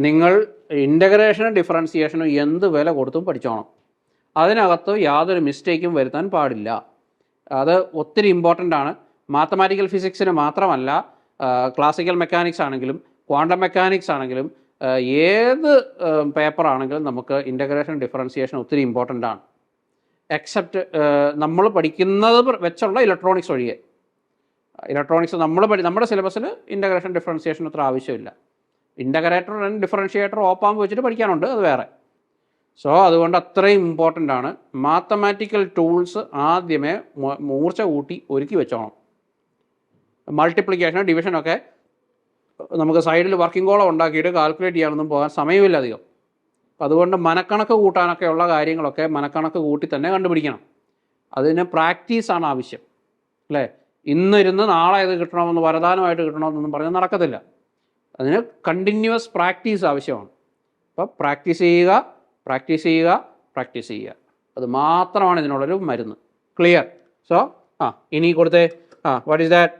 S1: നിങ്ങൾ ഇൻ്റഗ്രേഷനും ഡിഫറൻസിയേഷനും എന്ത് വില കൊടുത്തും പഠിച്ചോണം. അതിനകത്ത് യാതൊരു മിസ്റ്റേക്കും വരുത്താൻ പാടില്ല. അത് ഒത്തിരി ഇമ്പോർട്ടൻ്റ് ആണ്. മാത്തമാറ്റിക്കൽ ഫിസിക്സിന് മാത്രമല്ല, ക്ലാസിക്കൽ മെക്കാനിക്സ് ആണെങ്കിലും ക്വാണ്ടം മെക്കാനിക്സ് ആണെങ്കിലും ഏത് പേപ്പറാണെങ്കിലും നമുക്ക് ഇൻ്റഗ്രേഷൻ ഡിഫറൻസിയേഷൻ ഒത്തിരി ഇമ്പോർട്ടൻ്റ് ആണ്. എക്സെപ്റ്റ് നമ്മൾ പഠിക്കുന്നത് വെച്ചുള്ള ഇലക്ട്രോണിക്സ് ഒഴികെ. ഇലക്ട്രോണിക്സ് നമ്മുടെ സിലബസിൽ ഇൻ്റഗ്രേഷൻ ഡിഫറൻസിയേഷൻ അത്ര ആവശ്യമില്ല. ഇൻ്റഗ്രേറ്റർ ആൻഡ് ഡിഫറൻഷിയേറ്റർ ഓപ്പാമ്പ് വെച്ചിട്ട് പഠിക്കാനുണ്ട്, അത് വേറെ. സോ അതുകൊണ്ട് അത്രയും ഇമ്പോർട്ടൻ്റ് ആണ്. മാത്തമാറ്റിക്കൽ ടൂൾസ് ആദ്യമേ മൂർച്ച കൂട്ടി ഒരുക്കി വെച്ചോണം. മൾട്ടിപ്ലിക്കേഷൻ ഡിവിഷനൊക്കെ നമുക്ക് സൈഡിൽ വർക്കിംഗ് കോളം ഉണ്ടാക്കിയിട്ട് കാൽക്കുലേറ്റ് ചെയ്യാനൊന്നും പോകാൻ സമയമില്ല അധികം. അപ്പം അതുകൊണ്ട് മനക്കണക്ക് കൂട്ടാനൊക്കെ ഉള്ള കാര്യങ്ങളൊക്കെ മനക്കണക്ക് കൂട്ടി തന്നെ കണ്ടുപിടിക്കണം. അതിന് പ്രാക്ടീസാണ് ആവശ്യം, അല്ലേ? ഇന്നിരുന്ന് നാളെ ഇത് കിട്ടണമെന്ന് വരദാനമായിട്ട് കിട്ടണമെന്നൊന്നും പറഞ്ഞാൽ നടക്കത്തില്ല. അതിന് കണ്ടിന്യൂസ് പ്രാക്ടീസ് ആവശ്യമാണ്. അപ്പോൾ പ്രാക്ടീസ് ചെയ്യുക. അത് മാത്രമാണ് ഇതിനുള്ളൊരു മരുന്ന്. ക്ലിയർ? സോ ഇനി കൊടുത്തേ what is that?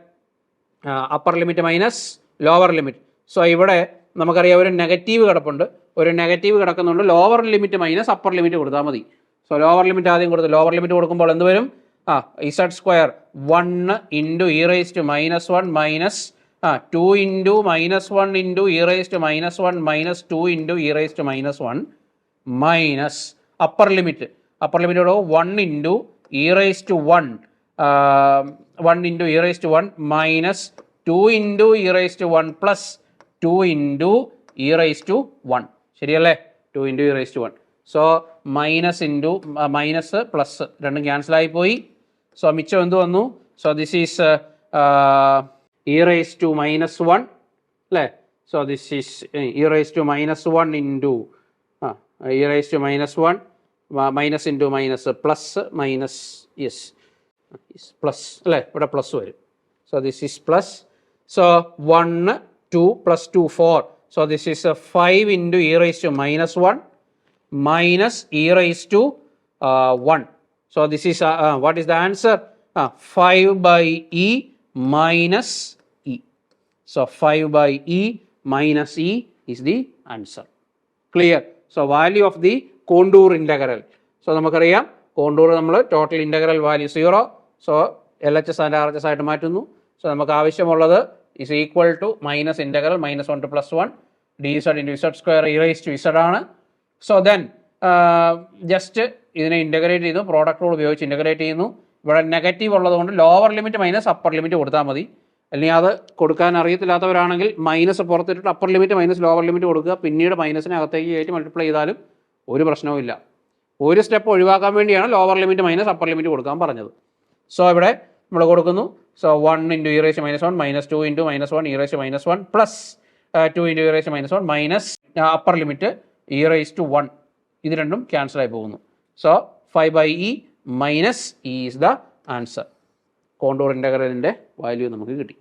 S1: Upper limit minus lower limit. So ഇവിടെ നമുക്കറിയാം ഒരു നെഗറ്റീവ് കിടപ്പുണ്ട്, ഒരു നെഗറ്റീവ് കിടക്കുന്നുണ്ട്. Lower limit minus upper limit കൊടുത്താൽ മതി. സോ ലോവർ ലിമിറ്റ് ആദ്യം കൊടുത്തു. ലോവർ ലിമിറ്റ് കൊടുക്കുമ്പോൾ എന്ത് വരും? Z square 1 into E raise to minus 1 minus 2 into minus 1 into E raise to minus 1 minus 2 into E raise to minus 1 minus upper limit 1 into E raise to 1 into E raise to 1 minus 2 into E raise to 1 plus 2 into E raise to 1. ശരിയല്ലേ? 2 into E raise to 1. So minus into minus plus രണ്ടും ക്യാൻസലായി പോയി. So മിച്ചം എന്ത് വന്നു? So this is e raise to minus 1, അല്ലേ? So this is e raise to minus 1 into E raise to minus 1 minus into minus plus minus plus, അല്ലേ? ഇവിടെ plus വരും. So this is plus. So 1 2 plus 2 4. So this is 5 into E raise to minus 1 minus e raised to 1. So this is what is the answer? 5 by e minus e. So 5 by e minus e is the answer. Clear? So value of the contour integral. So നമുക്കറിയാം contour നമ്മൾ total integral value 0. So LHS and RHS ആയിട്ട് മാറ്റുന്നു. So നമുക്ക് ആവശ്യമുള്ളത് is equal to minus integral -1 to +1 dz into z square e raised to z ആണ്. So then just ഇതിനെ integrate ചെയ്യുന്നു, product rule ഉപയോഗിച്ച് ഇൻ്റഗ്രേറ്റ് ചെയ്യുന്നു. ഇവിടെ നെഗറ്റീവ് ഉള്ളതുകൊണ്ട് lower limit minus upper limit കൊടുത്താൽ മതി. അല്ലെങ്കിൽ അത് കൊടുക്കാൻ അറിയത്തില്ലാത്തവരാണെങ്കിൽ മൈനസ് പുറത്തിട്ടിട്ട് upper limit minus lower limit കൊടുക്കുക. പിന്നീട് മൈനസിനെ അകത്തേക്ക് കയറ്റി മൾട്ടിപ്ലൈ ചെയ്താലും ഒരു പ്രശ്നവും ഇല്ല. ഒരു സ്റ്റെപ്പ് ഒഴിവാക്കാൻ വേണ്ടിയാണ് lower limit minus upper limit കൊടുക്കാൻ പറഞ്ഞത്. സോ ഇവിടെ നമ്മൾ കൊടുക്കുന്നു. So 1 into E raise minus 1 minus 2 into minus 1 E raise minus 1 plus 2 into E raise minus 1 minus upper limit E raise to 1. ഇത് രണ്ടും ക്യാൻസൽ ആയി പോകുന്നു. So 5 by E minus E is the answer. Contour ഇൻ്റഗ്രലിൻ്റെ value നമുക്ക് കിട്ടി.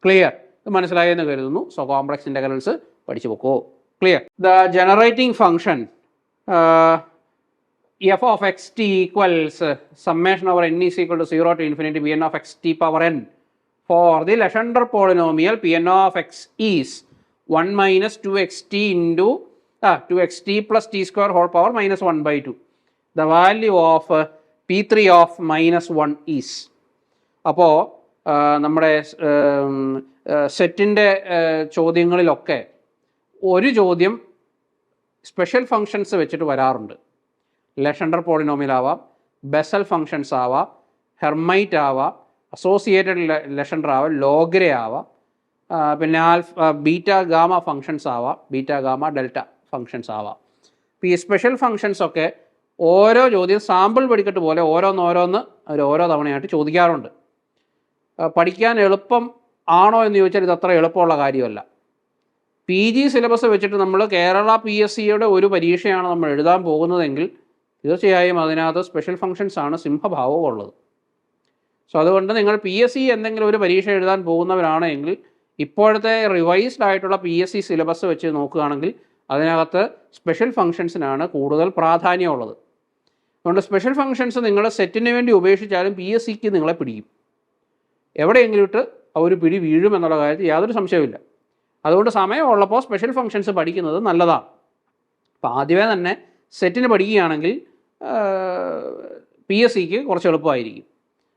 S1: Clear? ഇത് മനസ്സിലായെന്ന് കരുതുന്നു. സോ കോംപ്ലക്സ് ഇൻ്റഗ്രൽസ് പഠിച്ചു വെക്കോ. Clear? The generating function f of x t equals summation over n is equal to 0 to infinity bn of x t power n for the Legendre polynomial Pn of x is 1 minus 2xt into 2xt plus t square whole power minus 1 by 2. The value of p3 of minus 1 is. അപ്പോൾ നമ്മുടെ സെറ്റിൻ്റെ ചോദ്യങ്ങളിലൊക്കെ ഒരു ചോദ്യം special functions വെച്ചിട്ട് വരാറുണ്ട്. ലെഷൻഡർ polynomial ആവാം, Bessel functions ആവാം, Hermite ആവാം, അസോസിയേറ്റഡ് ലെഷൻഡർ ആവാം, ലോഗ്രെ ആവാം, പിന്നെ ബീറ്റ ഗാമ ഫങ്ഷൻസ് ആവാം, ബീറ്റ ഗാമ ഡെൽറ്റ ഫങ്ഷൻസ് ആവാം. ഇപ്പോൾ ഈ സ്പെഷ്യൽ ഫങ്ഷൻസൊക്കെ ഓരോ ചോദ്യം സാമ്പിൾ പഠിക്കട്ട് പോലെ ഓരോന്ന് ഓരോ തവണയായിട്ട് ചോദിക്കാറുണ്ട്. പഠിക്കാൻ എളുപ്പം ആണോ എന്ന് ചോദിച്ചാൽ ഇത് അത്ര എളുപ്പമുള്ള കാര്യമല്ല. PG സിലബസ് വെച്ചിട്ട് നമ്മൾ കേരള PSCയുടെ ഒരു പരീക്ഷയാണ് നമ്മൾ എഴുതാൻ പോകുന്നതെങ്കിൽ തീർച്ചയായും അതിനകത്ത് സ്പെഷ്യൽ ഫങ്ഷൻസ് ആണ് സിംഹഭാവവും ഉള്ളത്. സോ അതുകൊണ്ട് നിങ്ങൾ PSC എന്തെങ്കിലും ഒരു പരീക്ഷ എഴുതാൻ പോകുന്നവരാണെങ്കിൽ ഇപ്പോഴത്തെ റിവൈസ്ഡ് ആയിട്ടുള്ള PSC സിലബസ് വെച്ച് നോക്കുകയാണെങ്കിൽ അതിനകത്ത് സ്പെഷ്യൽ ഫങ്ഷൻസിനാണ് കൂടുതൽ പ്രാധാന്യമുള്ളത്. അതുകൊണ്ട് സ്പെഷ്യൽ ഫങ്ഷൻസ് നിങ്ങൾ സെറ്റിന് വേണ്ടി ഉപേക്ഷിച്ചാലും PSCക്ക് നിങ്ങളെ പിടിക്കും. എവിടെയെങ്കിലും ഇട്ട് ആ ഒരു പിടി വീഴുമെന്നുള്ള കാര്യത്തിൽ യാതൊരു സംശയമില്ല. അതുകൊണ്ട് സമയമുള്ളപ്പോൾ സ്പെഷ്യൽ ഫങ്ഷൻസ് പഠിക്കുന്നത് നല്ലതാണ്. അപ്പോൾ ആദ്യമേ തന്നെ സെറ്റിന് പഠിക്കുകയാണെങ്കിൽ പി എസ് സിക്ക് കുറച്ച് എളുപ്പമായിരിക്കും.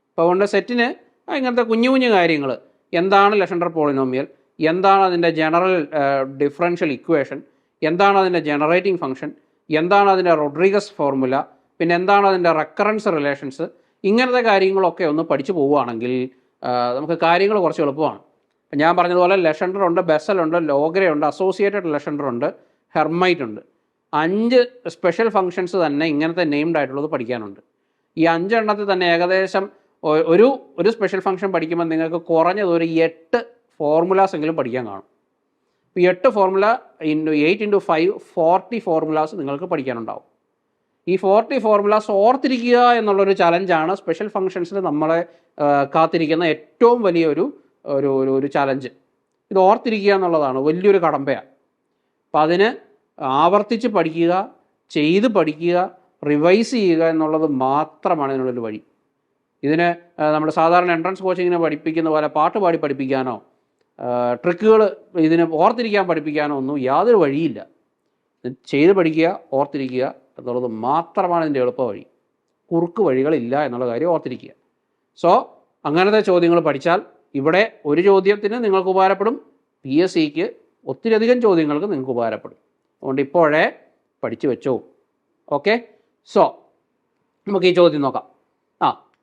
S1: അപ്പോൾ അതുകൊണ്ട് സെറ്റിന് ഇങ്ങനത്തെ കുഞ്ഞു കുഞ്ഞു കാര്യങ്ങൾ, എന്താണ് ലെഷൻഡർ പോളിനോമിയൽ, എന്താണ് അതിൻ്റെ ജനറൽ ഡിഫറൻഷ്യൽ ഇക്വേഷൻ, എന്താണ് അതിൻ്റെ ജനറേറ്റിംഗ് ഫംഗ്ഷൻ, എന്താണ് അതിൻ്റെ റോഡ്രിഗസ് ഫോർമുല, പിന്നെ എന്താണ് അതിൻ്റെ റെക്കറൻസ് റിലേഷൻസ്, ഇങ്ങനത്തെ കാര്യങ്ങളൊക്കെ ഒന്ന് പഠിച്ചു പോവുകയാണെങ്കിൽ നമുക്ക് കാര്യങ്ങൾ കുറച്ച് എളുപ്പമാണ്. ഞാൻ പറഞ്ഞതുപോലെ ലെഷൻഡർ ഉണ്ട്, ബെസൽ ഉണ്ട്, ലോഗ്രെ ഉണ്ട്, അസോസിയേറ്റഡ് ലെഷൻഡർ ഉണ്ട്, ഹെർമൈറ്റ് ഉണ്ട്. 5 സ്പെഷ്യൽ ഫങ്ഷൻസ് തന്നെ ഇങ്ങനത്തെ നെയിംഡ് ആയിട്ടുള്ളത് പഠിക്കാനുണ്ട്. ഈ 5 എണ്ണത്തിൽ തന്നെ ഏകദേശം ഒരു സ്പെഷ്യൽ ഫംഗ്ഷൻ പഠിക്കുമ്പോൾ നിങ്ങൾക്ക് കുറഞ്ഞത് ഒരു 8 ഫോർമുലാസ് എങ്കിലും പഠിക്കാൻ കാണും. ഇപ്പോൾ 8 ഫോർമുല 8 × 5 40 ഫോർമുലാസ് നിങ്ങൾക്ക് പഠിക്കാനുണ്ടാവും. ഈ 40 ഫോർമുലാസ് ഓർത്തിരിക്കുക എന്നുള്ളൊരു ചലഞ്ചാണ് സ്പെഷ്യൽ ഫങ്ഷൻസിൽ നമ്മളെ കാത്തിരിക്കുന്ന ഏറ്റവും വലിയ ഒരു ചലഞ്ച്. ഇത് ഓർത്തിരിക്കുക എന്നുള്ളതാണ് വലിയൊരു കടമ്പയാണ്. അപ്പോൾ അതിന് ആവർത്തിച്ച് പഠിക്കുക, ചെയ്ത് പഠിക്കുക, റിവൈസ് ചെയ്യുക എന്നുള്ളത് മാത്രമാണ് ഇതിനുള്ളൊരു വഴി. ഇതിന് നമ്മുടെ സാധാരണ എൻട്രൻസ് കോച്ചിങ്ങിനെ പഠിപ്പിക്കുന്ന പോലെ പാട്ട് പാടി പഠിപ്പിക്കാനോ ട്രിക്കുകൾ ഇതിന് ഓർത്തിരിക്കാൻ പഠിപ്പിക്കാനോ ഒന്നും യാതൊരു വഴിയില്ല. ചെയ്ത് പഠിക്കുക, ഓർത്തിരിക്കുക എന്നുള്ളത് മാത്രമാണ് ഇതിൻ്റെ എളുപ്പ വഴി. കുറുക്ക് വഴികളില്ല എന്നുള്ള കാര്യം ഓർത്തിരിക്കുക. സോ അങ്ങനത്തെ ചോദ്യങ്ങൾ പഠിച്ചാൽ ഇവിടെ ഒരു ചോദ്യത്തിന് നിങ്ങൾക്ക് ഉപകാരപ്പെടും, പി എസ് സിക്ക് ഒത്തിരിയധികം ചോദ്യങ്ങൾക്ക് നിങ്ങൾക്ക് ഉപകാരപ്പെടും. അതുകൊണ്ട് ഇപ്പോഴേ പഠിച്ചു വെച്ചോ. ഓക്കെ, സോ നമുക്ക് ഈ ചോദ്യം നോക്കാം.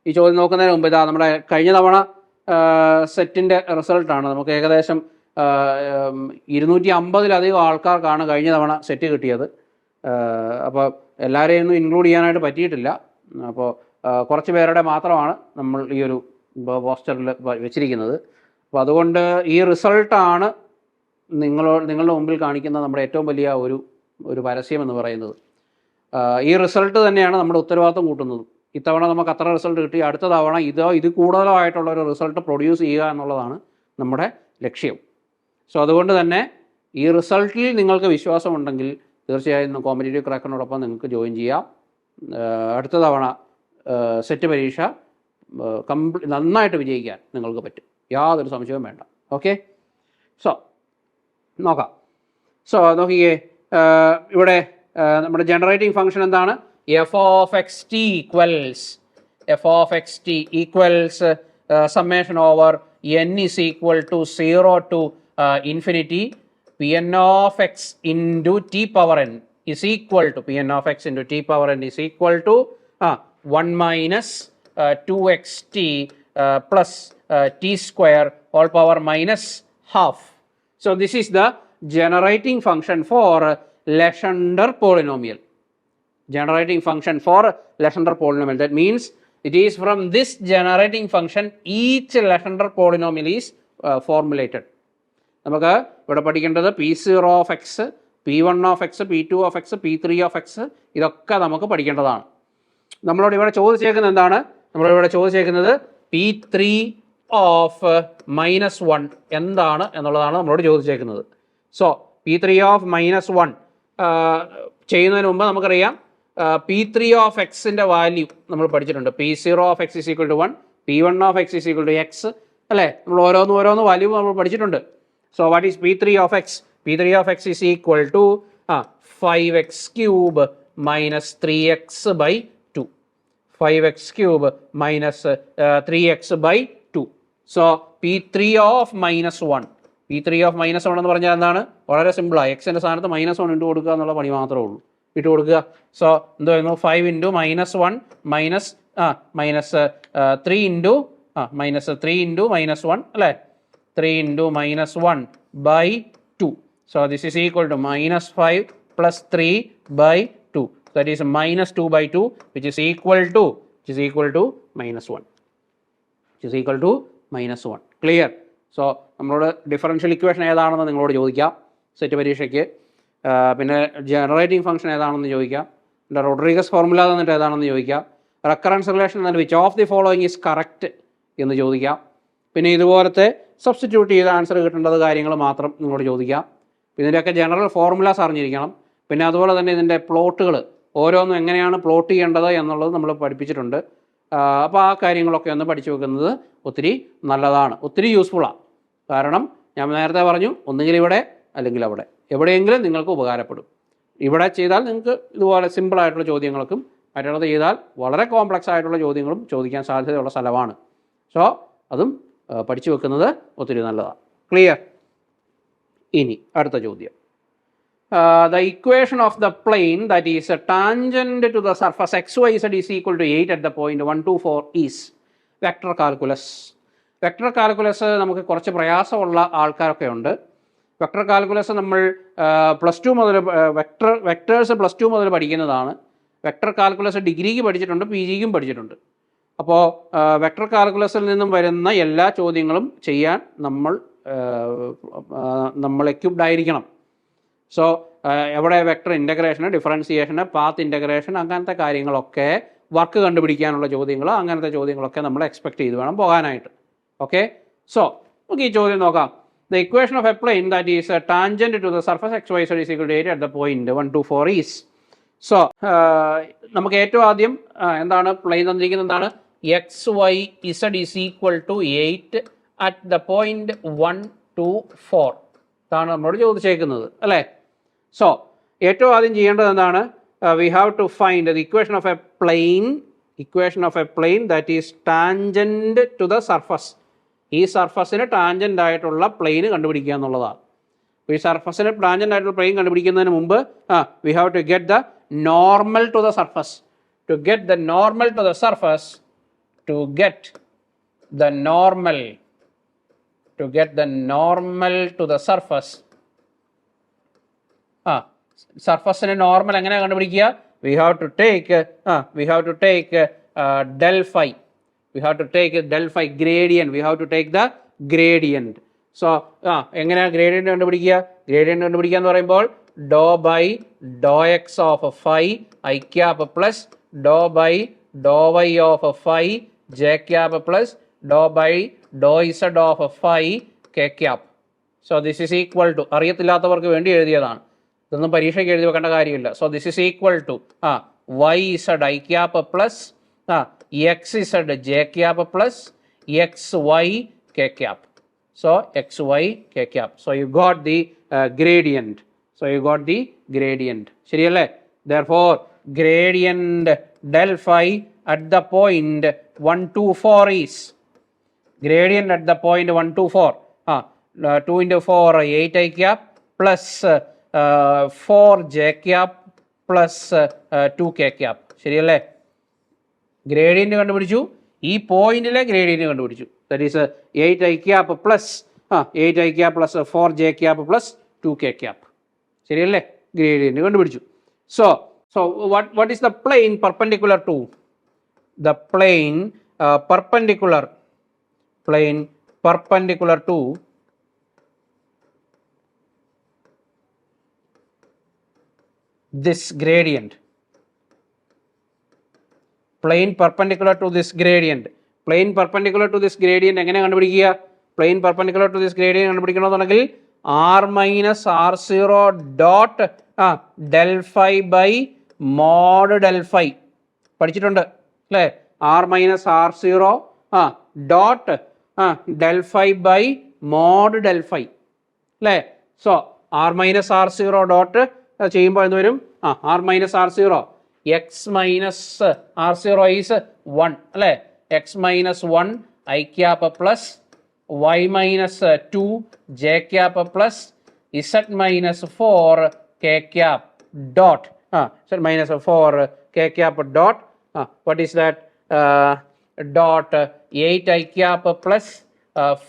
S1: ഈ ചോദ്യം നോക്കുന്നതിന് മുമ്പ് ഇതാ നമ്മുടെ കഴിഞ്ഞ തവണ സെറ്റിൻ്റെ റിസൾട്ടാണ്. നമുക്ക് ഏകദേശം 250-ലധികം ആൾക്കാർക്കാണ് കഴിഞ്ഞ തവണ സെറ്റ് കിട്ടിയത്. അപ്പോൾ എല്ലാവരെയും ഒന്നും ഇൻക്ലൂഡ് ചെയ്യാനായിട്ട് പറ്റിയിട്ടില്ല. അപ്പോൾ കുറച്ച് പേരുടെ മാത്രമാണ് നമ്മൾ ഈ ഒരു പോസ്റ്ററിൽ വെച്ചിരിക്കുന്നത്. അപ്പോൾ അതുകൊണ്ട് ഈ റിസൾട്ടാണ് നിങ്ങളുടെ മുമ്പിൽ കാണിക്കുന്ന നമ്മുടെ ഏറ്റവും വലിയ ഒരു പരസ്യം എന്ന് പറയുന്നത്. ഈ റിസൾട്ട് തന്നെയാണ് നമ്മുടെ ഉത്തരവാദിത്വം കൂട്ടുന്നത്. ഇത്തവണ നമുക്ക് അത്ര റിസൾട്ട് കിട്ടി, അടുത്ത തവണ ഇത് കൂടുതലായിട്ടുള്ളൊരു റിസൾട്ട് പ്രൊഡ്യൂസ് ചെയ്യുക എന്നുള്ളതാണ് നമ്മുടെ ലക്ഷ്യം. സോ അതുകൊണ്ട് തന്നെ ഈ റിസൾട്ടിൽ നിങ്ങൾക്ക് വിശ്വാസമുണ്ടെങ്കിൽ തീർച്ചയായും കോമ്പറ്റേറ്റീവ് ക്രാക്കറിനോടൊപ്പം നിങ്ങൾക്ക് ജോയിൻ ചെയ്യാം. അടുത്ത തവണ സെറ്റ് പരീക്ഷ നന്നായിട്ട് വിജയിക്കാൻ നിങ്ങൾക്ക് പറ്റും, യാതൊരു സംശയവും വേണ്ട. ഓക്കെ, സോ നോക്കാം. സോ നോക്കിയേ, ഇവിടെ നമ്മുടെ ജനറേറ്റിംഗ് ഫംഗ്ഷൻ എന്താണ്? F of X T equals summation over n is equal to 0 to infinity Pn of x into t power n is equal to Pn of x into t power n is equal to 1 minus 2xt plus t square whole power minus half. So this is the generating function for Legendre polynomial. Generating function for Legendre polynomial. That means it is from this generating function each Legendre polynomial is formulated. നമുക്ക് ഇവിടെ പഠിക്കേണ്ടത് P0 of x, P1 of x, P2 of x, P3 of x ഇതൊക്കെ നമുക്ക് പഠിക്കേണ്ടതാണ്. നമ്മളോട് ഇവിടെ ചോദിച്ചേക്കുന്നത് എന്താണ്? നമ്മളിവിടെ ചോദിച്ചേക്കുന്നത് P3 of -1 എന്താണ് എന്നുള്ളതാണ് നമ്മളോട് ചോദിച്ചേക്കുന്നത്. സോ P3 of -1 ചെയ്യുന്നതിന് മുമ്പ് നമുക്കറിയാം P3 of x-ൻ്റെ വാല്യൂ നമ്മൾ പഠിച്ചിട്ടുണ്ട്. P0 of x is equal to 1, P1 of x is equal to x, അല്ലേ? നമ്മൾ ഓരോന്ന് വാല്യൂ നമ്മൾ പഠിച്ചിട്ടുണ്ട്. So what is P3 of x? P3 of x is equal to 5x cube minus 3x by 2. 5x cube minus 3x by 2. So P3 of -1. P3 of -1 എന്ന് പറഞ്ഞാൽ എന്താണ്? വളരെ സിമ്പിളാണ്. എക്സിൻ്റെ സ്ഥാനത്ത് -1 ഇട്ട് കൊടുക്കുക എന്നുള്ള പണി മാത്രമേ ഉള്ളൂ. ഇട്ട് കൊടുക്കുക. സോ എന്ത് വരുന്നു? 5 × -1 മൈനസ് 3 ഇൻറ്റു -1 അല്ലേ? 3 × -1 by 2. So this is equal to -5 plus 3 by 2. That is -2 by 2 which is equal to -1. Which is equal to -1. Clear? So നമ്മളോട് ഡിഫറൻഷ്യൽ ഇക്വേഷൻ ഏതാണെന്ന് നിങ്ങളോട് ചോദിക്കാം സെറ്റ് പരീക്ഷയ്ക്ക്. പിന്നെ ജനറേറ്റിംഗ് ഫംഗ്ഷൻ ഏതാണെന്ന് ചോദിക്കാം. പിന്നെ റോഡ്രിഗസ് ഫോർമുല തന്നിട്ട് ഏതാണെന്ന് ചോദിക്കാം. റെക്കറൻസ് റിലേഷൻ എന്നിട്ട് which of the following is correct എന്ന് ചോദിക്കാം. പിന്നെ ഇതുപോലത്തെ സബ്സ്റ്റിറ്റ്യൂട്ട് ചെയ്ത് ആൻസർ കിട്ടേണ്ടത് കാര്യങ്ങൾ മാത്രം നിങ്ങളോട് ചോദിക്കാം. ഇതിൻ്റെയൊക്കെ ജനറൽ ഫോർമുലാസ് അറിഞ്ഞിരിക്കണം. പിന്നെ അതുപോലെ തന്നെ ഇതിൻ്റെ പ്ലോട്ടുകൾ ഓരോന്നും എങ്ങനെയാണ് പ്ലോട്ട് ചെയ്യേണ്ടത് എന്നുള്ളത് നമ്മൾ പഠിപ്പിച്ചിട്ടുണ്ട്. അപ്പോൾ ആ കാര്യങ്ങളൊക്കെ ഒന്ന് പഠിച്ചു വെക്കുന്നത് ഒത്തിരി നല്ലതാണ്, ഒത്തിരി യൂസ്ഫുള്ളാണ്. കാരണം ഞാൻ നേരത്തെ പറഞ്ഞു, ഒന്നുകിൽ ഇവിടെ അല്ലെങ്കിൽ അവിടെ, എവിടെയെങ്കിലും നിങ്ങൾക്ക് ഉപകാരപ്പെടും. ഇവിടെ ചെയ്താൽ നിങ്ങൾക്ക് ഇതുപോലെ സിമ്പിളായിട്ടുള്ള ചോദ്യങ്ങൾക്കും, മറ്റുള്ളത് ചെയ്താൽ വളരെ കോംപ്ലക്സ് ആയിട്ടുള്ള ചോദ്യങ്ങളും ചോദിക്കാൻ സാധ്യതയുള്ള സ്ഥലമാണ്. സോ അതും പഠിച്ചു വെക്കുന്നത് ഒത്തിരി നല്ലതാണ്. ക്ലിയർ? ഇനി അടുത്ത ചോദ്യം. The equation of the plane that is tangent to the surface xyz is equal to 8 at the point 1, 2, 4 is vector calculus. Vector calculus നമുക്ക് കുറച്ച് പ്രയാസമുള്ള ആൾക്കാരൊക്കെ ഉണ്ട്. വെക്ടർ കാൽക്കുലസ് നമ്മൾ +2 മുതൽ വെക്ടേഴ്സ് +2 മുതൽ പഠിക്കുന്നതാണ്. വെക്ടർ കാൽക്കുലസ് ഡിഗ്രിക്ക് പഠിച്ചിട്ടുണ്ട്, PGക്കും പഠിച്ചിട്ടുണ്ട്. അപ്പോൾ വെക്ടർ കാൽക്കുലസിൽ നിന്നും വരുന്ന എല്ലാ ചോദ്യങ്ങളും ചെയ്യാൻ നമ്മൾ എക്യുപ്ഡ് ആയിരിക്കണം. സോ എവിടെ വെക്ടർ ഇൻ്റഗ്രേഷന്, ഡിഫറൻസിയേഷന്, പാത്ത് ഇൻ്റഗ്രേഷൻ, അങ്ങനത്തെ കാര്യങ്ങളൊക്കെ, വർക്ക് കണ്ടുപിടിക്കാനുള്ള ചോദ്യങ്ങൾ, അങ്ങനത്തെ ചോദ്യങ്ങളൊക്കെ നമ്മൾ എക്സ്പെക്ട് ചെയ്ത് വേണം പോകാനായിട്ട്. ഓക്കെ, സോ നമുക്ക് ഈ ചോദ്യം നോക്കാം. The equation of a plane that is tangent to the surface xyz is equal to 8 at the point 1, 2, 4 is. So നമുക്ക് ഏറ്റവും ആദ്യം എന്താണ് പ്ലെയിൻ തന്നിരിക്കുന്നത്? എന്താണ്? XYZ is equal to 8 at the point 1, 2, 4 ഇതാണ് നമ്മളോട് ചോദിച്ചേക്കുന്നത്, അല്ലേ? സോ ഏറ്റവും ആദ്യം ചെയ്യേണ്ടത് എന്താണ്? We have to find the equation of a plane that is tangent to the surface. ഈ സർഫസിന് ടാൻജൻ്റ് ആയിട്ടുള്ള പ്ലെയിന് കണ്ടുപിടിക്കുക എന്നുള്ളതാണ്. ഈ സർഫസിന് ടാൻജൻ്റ് ആയിട്ടുള്ള പ്ലെയിൻ കണ്ടുപിടിക്കുന്നതിന് മുമ്പ് we have to get the normal to the surface. To get the normal to the surface, സർഫസിന് normal എങ്ങനെ കണ്ടുപിടിക്കുക? we have to take del phi. We have to take del phi gradient. We have to take the gradient. So എങ്ങനെയാണ് gradient കണ്ടുപിടിക്കുക? Gradient കണ്ടുപിടിക്കുക എന്ന് പറയുമ്പോൾ doe by doe X of phi I cap plus doe by doe Y of phi J cap plus doe by doe Z of phi K cap. So this is equal to, അറിയത്തില്ലാത്തവർക്ക് വേണ്ടി എഴുതിയതാണ്, ഇതൊന്നും പരീക്ഷയ്ക്ക് എഴുതി വെക്കേണ്ട കാര്യമില്ല. So this is equal to Y Z I cap plus xz j cap plus xy k cap. So xy k cap. So you got the gradient. ശരിയല്ലേ? Therefore gradient del phi at the point 1, 2, 4 is gradient at the point 1, 2, 4. 2 into 4 8 I cap plus 4 j cap plus 2 k cap. ശരിയല്ലേ? Gradient കണ്ടുപിടിച്ചു, ഈ പോയിന്റിലെ gradient കണ്ടുപിടിച്ചു. That is 8 I cap plus 8 I cap plus 4 j cap plus 2 k cap. ശരിയല്ലേ? Gradient കണ്ടുപിടിച്ചു. So what is the plane perpendicular to? The plane perpendicular to this gradient. Plane perpendicular to this gradient. Plane perpendicular to this gradient എങ്ങനെ കണ്ടുപിടിക്കുക? Plane perpendicular to this gradient കണ്ടുപിടിക്കണമെന്നുണ്ടെങ്കിൽ r minus r0 dot del phi by mod del phi പഠിച്ചിട്ടുണ്ട് അല്ലേ? r minus r0 dot del phi by mod del phi അല്ലേ? So r minus r0 dot ചെയ്യുമ്പോൾ എന്ത് വരും? r minus r0 x minus r0 is 1 അല്ലേ? x minus 1 I cap plus y minus 2 j cap plus z minus 4 k cap dot z minus 4 k cap dot what is that? Dot 8 I cap plus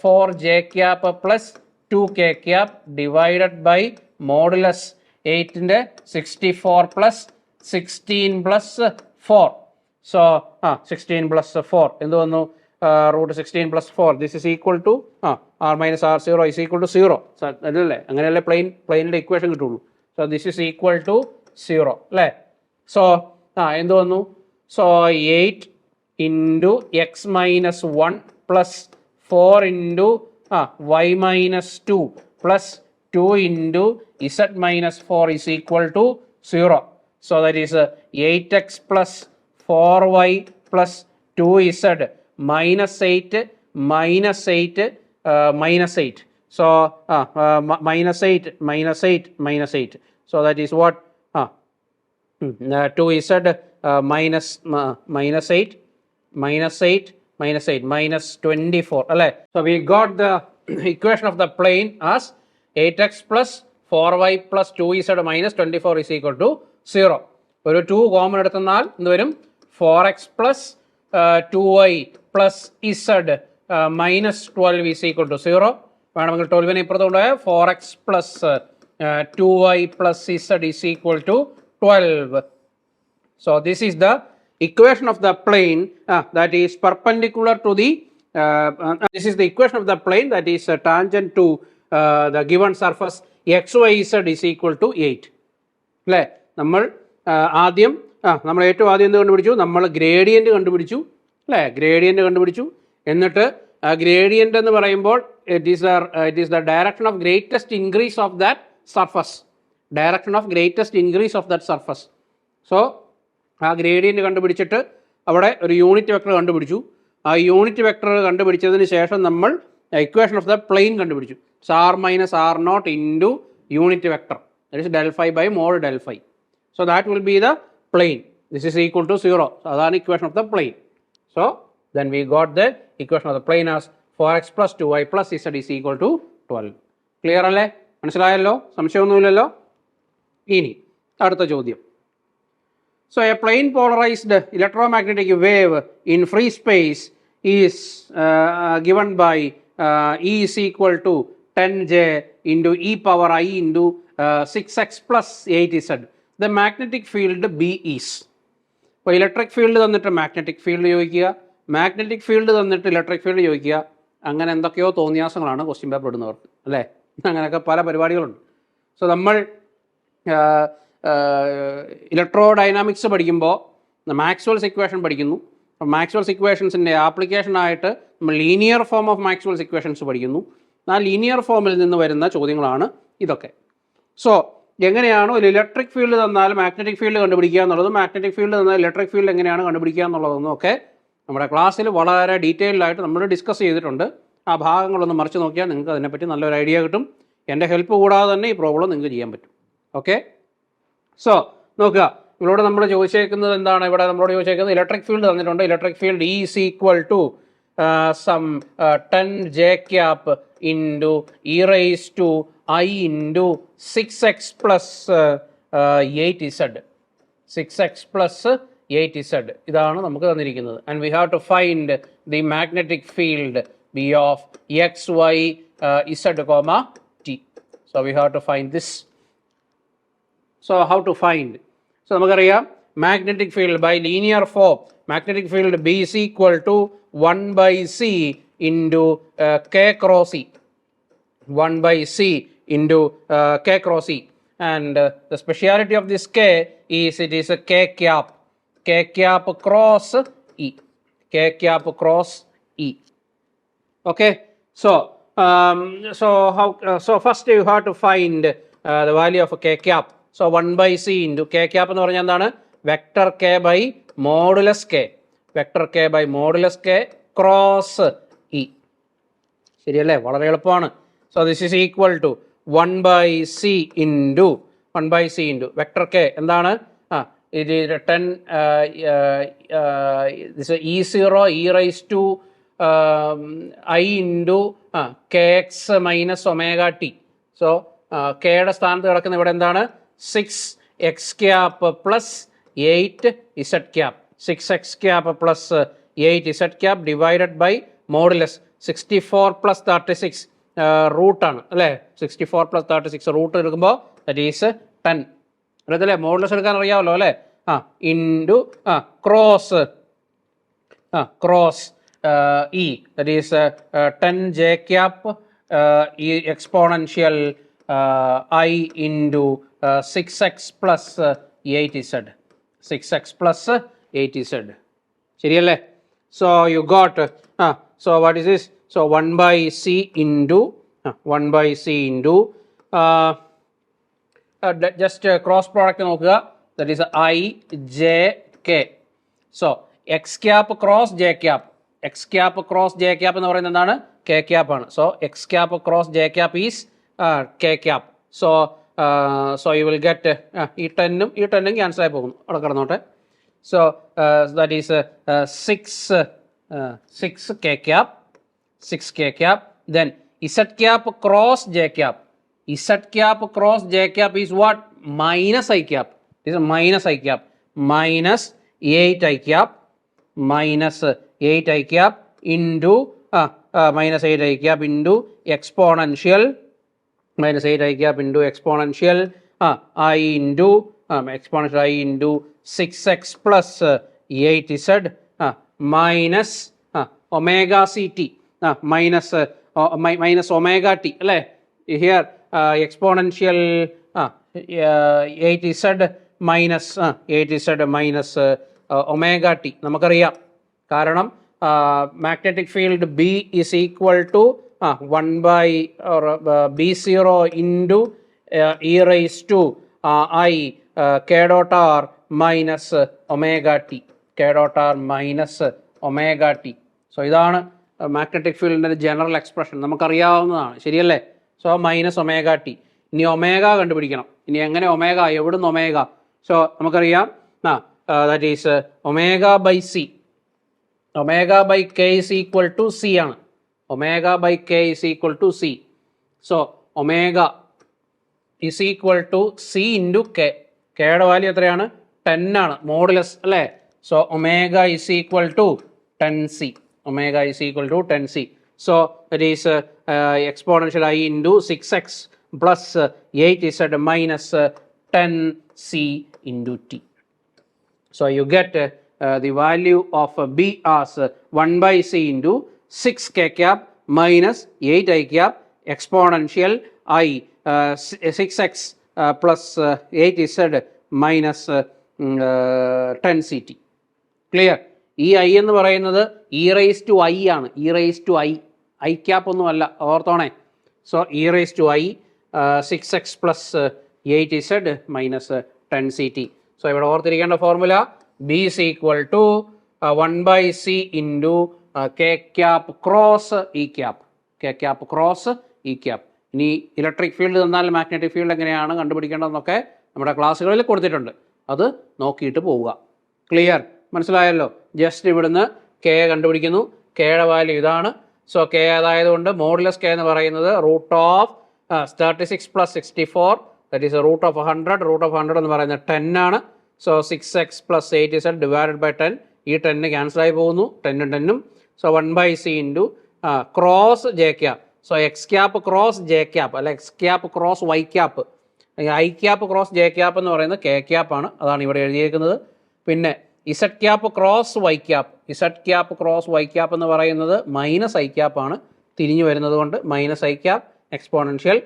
S1: 4 j cap plus 2 k cap divided by modulus 8 ന്റെ 64 plus 16 plus 4. So 16 plus 4 എന്ത് വന്നു? root 16 plus 4. This is equal to r minus r0 is equal to 0. അല്ലേ? അങ്ങനെയല്ലേ പ്ലെയിനിൻ്റെ equation കിട്ടുള്ളൂ. So this is equal to 0 അല്ലേ? So എന്ത് വന്നു? So 8 into x minus 1 plus 4 into y minus 2 plus 2 into z minus 4 is equal to 0. So that is 8x plus 4y plus 2z minus 8 minus 8 minus 8. So minus 8, minus 8, minus 8. So that is what? 2z minus 8, minus 8, minus 8, minus 24. So we got the equation of the plane as 8x plus 4y plus 2z minus 24 is equal to 0. ഒരു 2 common എടുത്തെന്നാൽ എന്ത് വരും? 4x plus 2y plus z minus 12 is equal to 0. വേണമെങ്കിൽ 12നെ ഇപ്പുറത്ത് കൊണ്ടുപോയാൽ 4x plus 2y plus z is equal to 12. So this is the equation of the plane that is perpendicular to the this is the equation of the plane that is tangent to the given surface xyz is equal to 8. അല്ലേ? നമ്മൾ ആദ്യം നമ്മൾ ഏറ്റവും ആദ്യം എന്ത് കണ്ടുപിടിച്ചു? നമ്മൾ gradient കണ്ടുപിടിച്ചു. അല്ലേ? ഗ്രേഡിയൻറ്റ് കണ്ടുപിടിച്ചു. എന്നിട്ട് ഗ്രേഡിയൻറ്റ് എന്ന് പറയുമ്പോൾ it is the direction of greatest increase of that surface. Direction of greatest increase of that surface. So ആ ഗ്രേഡിയൻറ്റ് കണ്ടുപിടിച്ചിട്ട് അവിടെ ഒരു യൂണിറ്റ് വെക്ടർ കണ്ടുപിടിച്ചു. ആ യൂണിറ്റ് വെക്ടർ കണ്ടുപിടിച്ചതിന് ശേഷം നമ്മൾ ഇക്വേഷൻ ഓഫ് ദ പ്ലെയിൻ കണ്ടുപിടിച്ചു. R minus r naught into unit vector, that is del phi by mod del phi. So that will be the plane. This is equal to 0. അതാണ് equation of the plane. So then we got the equation of the plane as 4x plus 2y plus z is equal to 12. Clear അല്ലേ? മനസ്സിലായല്ലോ? സംശയമൊന്നുമില്ലല്ലോ? ഇനി അടുത്ത ചോദ്യം. So a plane polarized electromagnetic wave in free space is given by E is equal to 10j into e power I into 6x plus 8z. The magnetic field B is. ഇപ്പോൾ electric field തന്നിട്ട് magnetic field ചോദിക്കുക, magnetic field തന്നിട്ട് electric field ചോദിക്കുക. അങ്ങനെ എന്തൊക്കെയോ തോന്നിയാസങ്ങളാണ് question paper ഇടുന്നവർക്ക്, അല്ലേ? അങ്ങനെയൊക്കെ പല പരിപാടികളുണ്ട്. സോ നമ്മൾ ഇലക്ട്രോ ഡൈനാമിക്സ് പഠിക്കുമ്പോൾ മാക്സ്വെൽസ് ഇക്വേഷൻ പഠിക്കുന്നു. മാക്സ്വെൽസ് ഇക്വേഷൻസിൻ്റെ ആപ്ലിക്കേഷനായിട്ട് നമ്മൾ linear form of Maxwell's equations പഠിക്കുന്നു. ആ ലീനിയർ ഫോമിൽ നിന്ന് വരുന്ന ചോദ്യങ്ങളാണ് ഇതൊക്കെ. സോ എങ്ങനെയാണോ ഒരു ഇലക്ട്രിക് ഫീൽഡ് തന്നാൽ മാഗ്നറ്റിക് ഫീൽഡ് കണ്ടുപിടിക്കുക എന്നുള്ളതും മാഗ്നറ്റിക് ഫീൽഡ് തന്നാൽ ഇലക്ട്രിക് ഫീൽഡ് എങ്ങനെയാണ് കണ്ടുപിടിക്കുക എന്നുള്ളതൊന്നും ഒക്കെ നമ്മുടെ ക്ലാസ്സിൽ വളരെ ഡീറ്റെയിൽഡായിട്ട് നമ്മൾ ഡിസ്കസ് ചെയ്തിട്ടുണ്ട്. ആ ഭാഗങ്ങളൊന്ന് മറിച്ച് നോക്കിയാൽ നിങ്ങൾക്ക് അതിനെപ്പറ്റി നല്ലൊരു ഐഡിയ കിട്ടും. എൻ്റെ ഹെൽപ്പ് കൂടാതെ തന്നെ ഈ പ്രോബ്ലം നിങ്ങൾക്ക് ചെയ്യാൻ പറ്റും. ഓക്കെ, സോ നോക്കുക, ഇവരോട് നമ്മൾ ചോദിച്ചേക്കുന്നത് എന്താണ്? ഇവിടെ നമ്മളോട് ചോദിച്ചേക്കുന്നത് ഇലക്ട്രിക് ഫീൽഡ് തന്നിട്ടുണ്ട്. Electric field E is equal to some 10 j cap into e raised to I into 6x plus 8z. 6x plus 8z ഇതാണ് നമുക്ക് തന്നിരിക്കുന്നത്. And we have to find the magnetic field B of x, y, z, t. So we have to find this. So how to find? So നമുക്കറിയാം magnetic field by linear form. Magnetic field B is equal to 1 by c into k cross e. 1 by c into k cross e. And the speciality of this k is it is a k cap. K cap cross e. K cap cross e. Okay, so first you have to find the value of k cap. So 1 by c into k cap എന്ന് പറഞ്ഞാൽ എന്താണ്? Vector k by modulus k. Vector k by modulus k cross e. ശരിയല്ലേ? വളരെ എളുപ്പമാണ്. So this is equal to 1 by c into vector k എന്താണ്? ഇത് 10 this is e0 e raised to I into kx minus omega t. So കെയുടെ സ്ഥാനത്ത് കിടക്കുന്ന ഇവിടെ എന്താണ്? 6x cap plus 8z cap. 6x cap plus 8z cap divided by modulus 64 plus 36 റൂട്ടാണ് അല്ലേ? 64 plus 36 root എടുക്കുമ്പോൾ ദറ്റ് ഈസ് 10. അറിയത്തില്ലേ? Modulus എടുക്കാൻ അറിയാമല്ലോ അല്ലേ? Into cross e, that is 10 j cap e exponential I into 6x plus 8z. 6x plus 8z. ശരിയല്ലേ? So you got so what is this? So 1 by c into just cross product നോക്കുക. That is I j k. So x cap cross j cap. x cap cross j cap എന്ന് പറയുന്നത് എന്താണ്? K cap ആണ്. So X cap cross J cap is K cap. So you will get ഈ 10 cancel ആയി പോകുന്നു, അവിടെ കിടന്നോട്ടെ. So that is 6 K cap, 6 k cap. Then z cap cross j cap. Z cap cross j cap is what? Minus I cap. This is minus I cap. Minus 8 I cap. Minus 8 I cap into minus 8 I cap into exponential. Minus 8 I cap into exponential I into exponential I into 6x plus 8z minus omega ct. Minus omega t, അല്ലേ? Here exponential 8z minus 8z minus omega t നമുക്കറിയാം. കാരണം magnetic field b is equal to 1 b 0 into E raise to i k dot r minus omega t, k dot r minus omega t. So ഇതാണ് magnetic ഫീൽഡിൻ്റെ general expression, നമുക്കറിയാവുന്നതാണ്, ശരിയല്ലേ? So minus omega t. ഇനി omega കണ്ടുപിടിക്കണം. ഇനി എങ്ങനെ omega, എവിടുന്ന് omega? So നമുക്കറിയാം that is omega by c. Omega by k is equal to c ആണ്. Omega by k is equal to c. So omega is equal to c into k. കെയുടെ value എത്രയാണ്? 10 ആണ്, modulus, അല്ലേ? So omega is equal to 10c. Omega is equal to 10c. So it is exponential I into 6x plus 8z minus 10c into t. So you get the value of b as 1 by c into 6 k cap minus 8 I cap exponential I 6x plus 8z minus 10ct. Clear? ഈ I എന്ന് പറയുന്നത് E raise to I ആണ്. E raise to I cap ഒന്നും അല്ല, ഓർത്തോണേ. So E raise to I 6x plus 8z minus 10ct. So ഇവിടെ ഓർത്തിരിക്കേണ്ട formula B is equal to 1 by C into K cap cross E cap, K cap cross E cap. ഇനി electric field തന്നാൽ magnetic field എങ്ങനെയാണ് കണ്ടുപിടിക്കേണ്ടതെന്നൊക്കെ നമ്മുടെ ക്ലാസ്സുകളിൽ കൊടുത്തിട്ടുണ്ട്, അത് നോക്കിയിട്ട് പോവുക. ക്ലിയർ? മനസ്സിലായല്ലോ? ജസ്റ്റ് ഇവിടുന്ന് കെ കണ്ടുപിടിക്കുന്നു. കെയുടെ വാല്യൂ ഇതാണ്. സോ കെ അതായതുകൊണ്ട് മോഡുലസ് കെ എന്ന് പറയുന്നത് root of 36 plus 64, that is root of 100. Root of 100 എന്ന് പറയുന്നത് 10 ആണ്. So 6x plus 8z divided by 10. ഈ 10 ക്യാൻസലായി പോകുന്നു, 10ഉം 10ഉം. So 1 by C into cross J cap. So X cap cross J cap, അല്ല X cap cross Y cap. I cap cross J cap എന്ന് പറയുന്നത് കെ ക്യാപ്പാണ്, അതാണ് ഇവിടെ എഴുതിയേക്കുന്നത്. പിന്നെ Z cap cross Y cap, Z cap cross Y cap എന്ന് പറയുന്നത് minus I cap ആണ്, തിരിഞ്ഞു വരുന്നത് കൊണ്ട് minus I cap exponential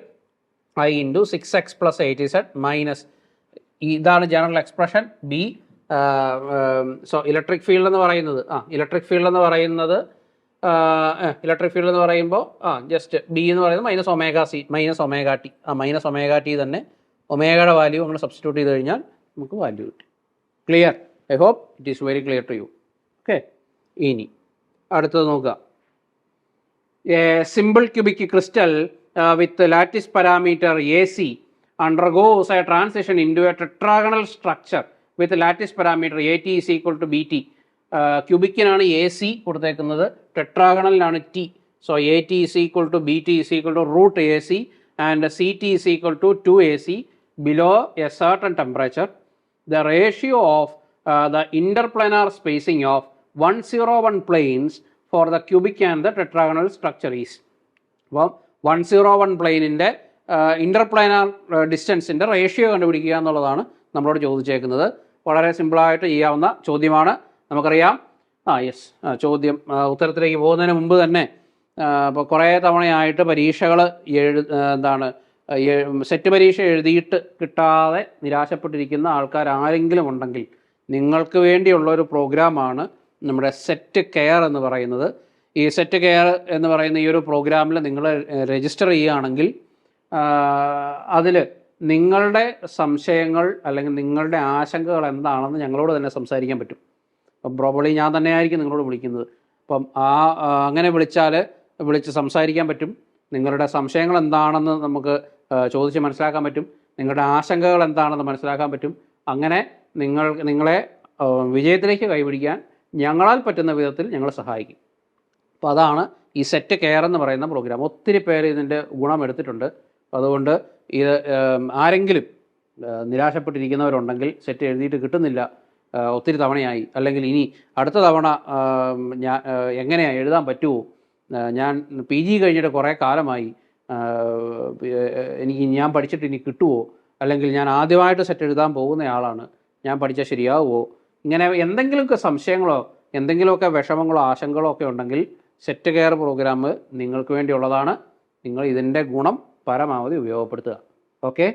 S1: I into 6x plus 8z minus, ഇതാണ് general expression B. So electric field എന്ന് പറയുന്നത് ഇലക്ട്രിക് ഫീൽഡ് എന്ന് പറയുമ്പോൾ ജസ്റ്റ് ബി എന്ന് പറയുന്നത് minus omega C, minus omega T. Minus omega T തന്നെ ഒമേഗയുടെ വാല്യൂ നമ്മൾ സബ്സ്റ്റിറ്റ്യൂട്ട് ചെയ്ത് കഴിഞ്ഞാൽ നമുക്ക് വാല്യൂ കിട്ടും. Clear? I hope it is very clear to you. Okay. ഇനി അടുത്തത് നോക്കുക. A simple cubic crystal with lattice parameter AC undergoes a transition into a tetragonal structure with lattice parameter AT is equal to BT. ക്യൂബിക്കിനാണ് A C കൊടുത്തേക്കുന്നത്, ടെട്രാഗണലിനാണ് T. So A T is equal to BT is equal to root AC and CT is equal to 2AC below a certain temperature. The ratio of the interplanar spacing of 101 planes for the cubic and the tetragonal structure is. അപ്പോൾ 101 പ്ലെയിനിൻ്റെ ഇൻ്റർപ്ലാനാർ ഡിസ്റ്റൻസിൻ്റെ ratio കണ്ടുപിടിക്കുക എന്നുള്ളതാണ് നമ്മളോട് ചോദിച്ചേക്കുന്നത്. വളരെ സിമ്പിളായിട്ട് ചെയ്യാവുന്ന ചോദ്യമാണ്. നമുക്കറിയാം. Yes, ചോദ്യം ഉത്തരത്തിലേക്ക് പോകുന്നതിന് മുമ്പ് തന്നെ ഇപ്പോൾ കുറേ തവണയായിട്ട് പരീക്ഷകൾ സെറ്റ് പരീക്ഷ എഴുതിയിട്ട് കിട്ടാതെ നിരാശപ്പെട്ടിരിക്കുന്ന ആൾക്കാർ ആരെങ്കിലും ഉണ്ടെങ്കിൽ നിങ്ങൾക്ക് വേണ്ടിയുള്ളൊരു പ്രോഗ്രാമാണ് നമ്മുടെ സെറ്റ് കെയർ എന്ന് പറയുന്നത്. ഈ സെറ്റ് കെയർ എന്ന് പറയുന്ന ഈ ഒരു പ്രോഗ്രാമിൽ നിങ്ങൾ രജിസ്റ്റർ ചെയ്യുകയാണെങ്കിൽ അതിൽ നിങ്ങളുടെ സംശയങ്ങൾ അല്ലെങ്കിൽ നിങ്ങളുടെ ആശങ്കകൾ എന്താണെന്ന് ഞങ്ങളോട് തന്നെ സംസാരിക്കാൻ പറ്റും. അപ്പം പ്രോബ്ലി ഞാൻ തന്നെയായിരിക്കും നിങ്ങളോട് വിളിക്കുന്നത്. അപ്പം അങ്ങനെ വിളിച്ചാൽ വിളിച്ച് സംസാരിക്കാൻ പറ്റും. നിങ്ങളുടെ സംശയങ്ങൾ എന്താണെന്ന് നമുക്ക് ചോദിച്ച് മനസ്സിലാക്കാൻ പറ്റും. നിങ്ങളുടെ ആശങ്കകൾ എന്താണെന്ന് മനസ്സിലാക്കാൻ പറ്റും. അങ്ങനെ നിങ്ങളെ വിജയത്തിലേക്ക് കൈപിടിക്കാൻ ഞങ്ങളാൽ പറ്റുന്ന വിധത്തിൽ ഞങ്ങൾ സഹായിക്കും. അപ്പോൾ അതാണ് ഈ സെറ്റ് കെയർ എന്ന് പറയുന്ന പ്രോഗ്രാം. ഒത്തിരി പേര് ഇതിൻ്റെ ഗുണമെടുത്തിട്ടുണ്ട്. അതുകൊണ്ട് ഇത് ആരെങ്കിലും നിരാശപ്പെട്ടിരിക്കുന്നവരുണ്ടെങ്കിൽ, സെറ്റ് എഴുതിയിട്ട് കിട്ടുന്നില്ല, ഒത്തിരി തവണയായി, അല്ലെങ്കിൽ ഇനി അടുത്ത തവണ ഞാൻ എങ്ങനെയാണ് എഴുതാൻ പറ്റുമോ, ഞാൻ PG കഴിഞ്ഞിട്ട് കുറേ കാലമായി, ഞാൻ പഠിച്ചിട്ട് ഇനി കിട്ടുമോ, അല്ലെങ്കിൽ ഞാൻ ആദ്യമായിട്ട് സെറ്റ് എഴുതാൻ പോകുന്നയാളാണ്, ഞാൻ പഠിച്ചാൽ ശരിയാവുമോ, ഇങ്ങനെ എന്തെങ്കിലുമൊക്കെ സംശയങ്ങളോ എന്തെങ്കിലുമൊക്കെ വിഷമങ്ങളോ ആശങ്കകളോ ഒക്കെ ഉണ്ടെങ്കിൽ സെറ്റ് കെയർ പ്രോഗ്രാം നിങ്ങൾക്ക് വേണ്ടിയുള്ളതാണ്. നിങ്ങൾ ഇതിൻ്റെ ഗുണം പരമാവധി ഉപയോഗപ്പെടുത്തുക. ഓക്കെ,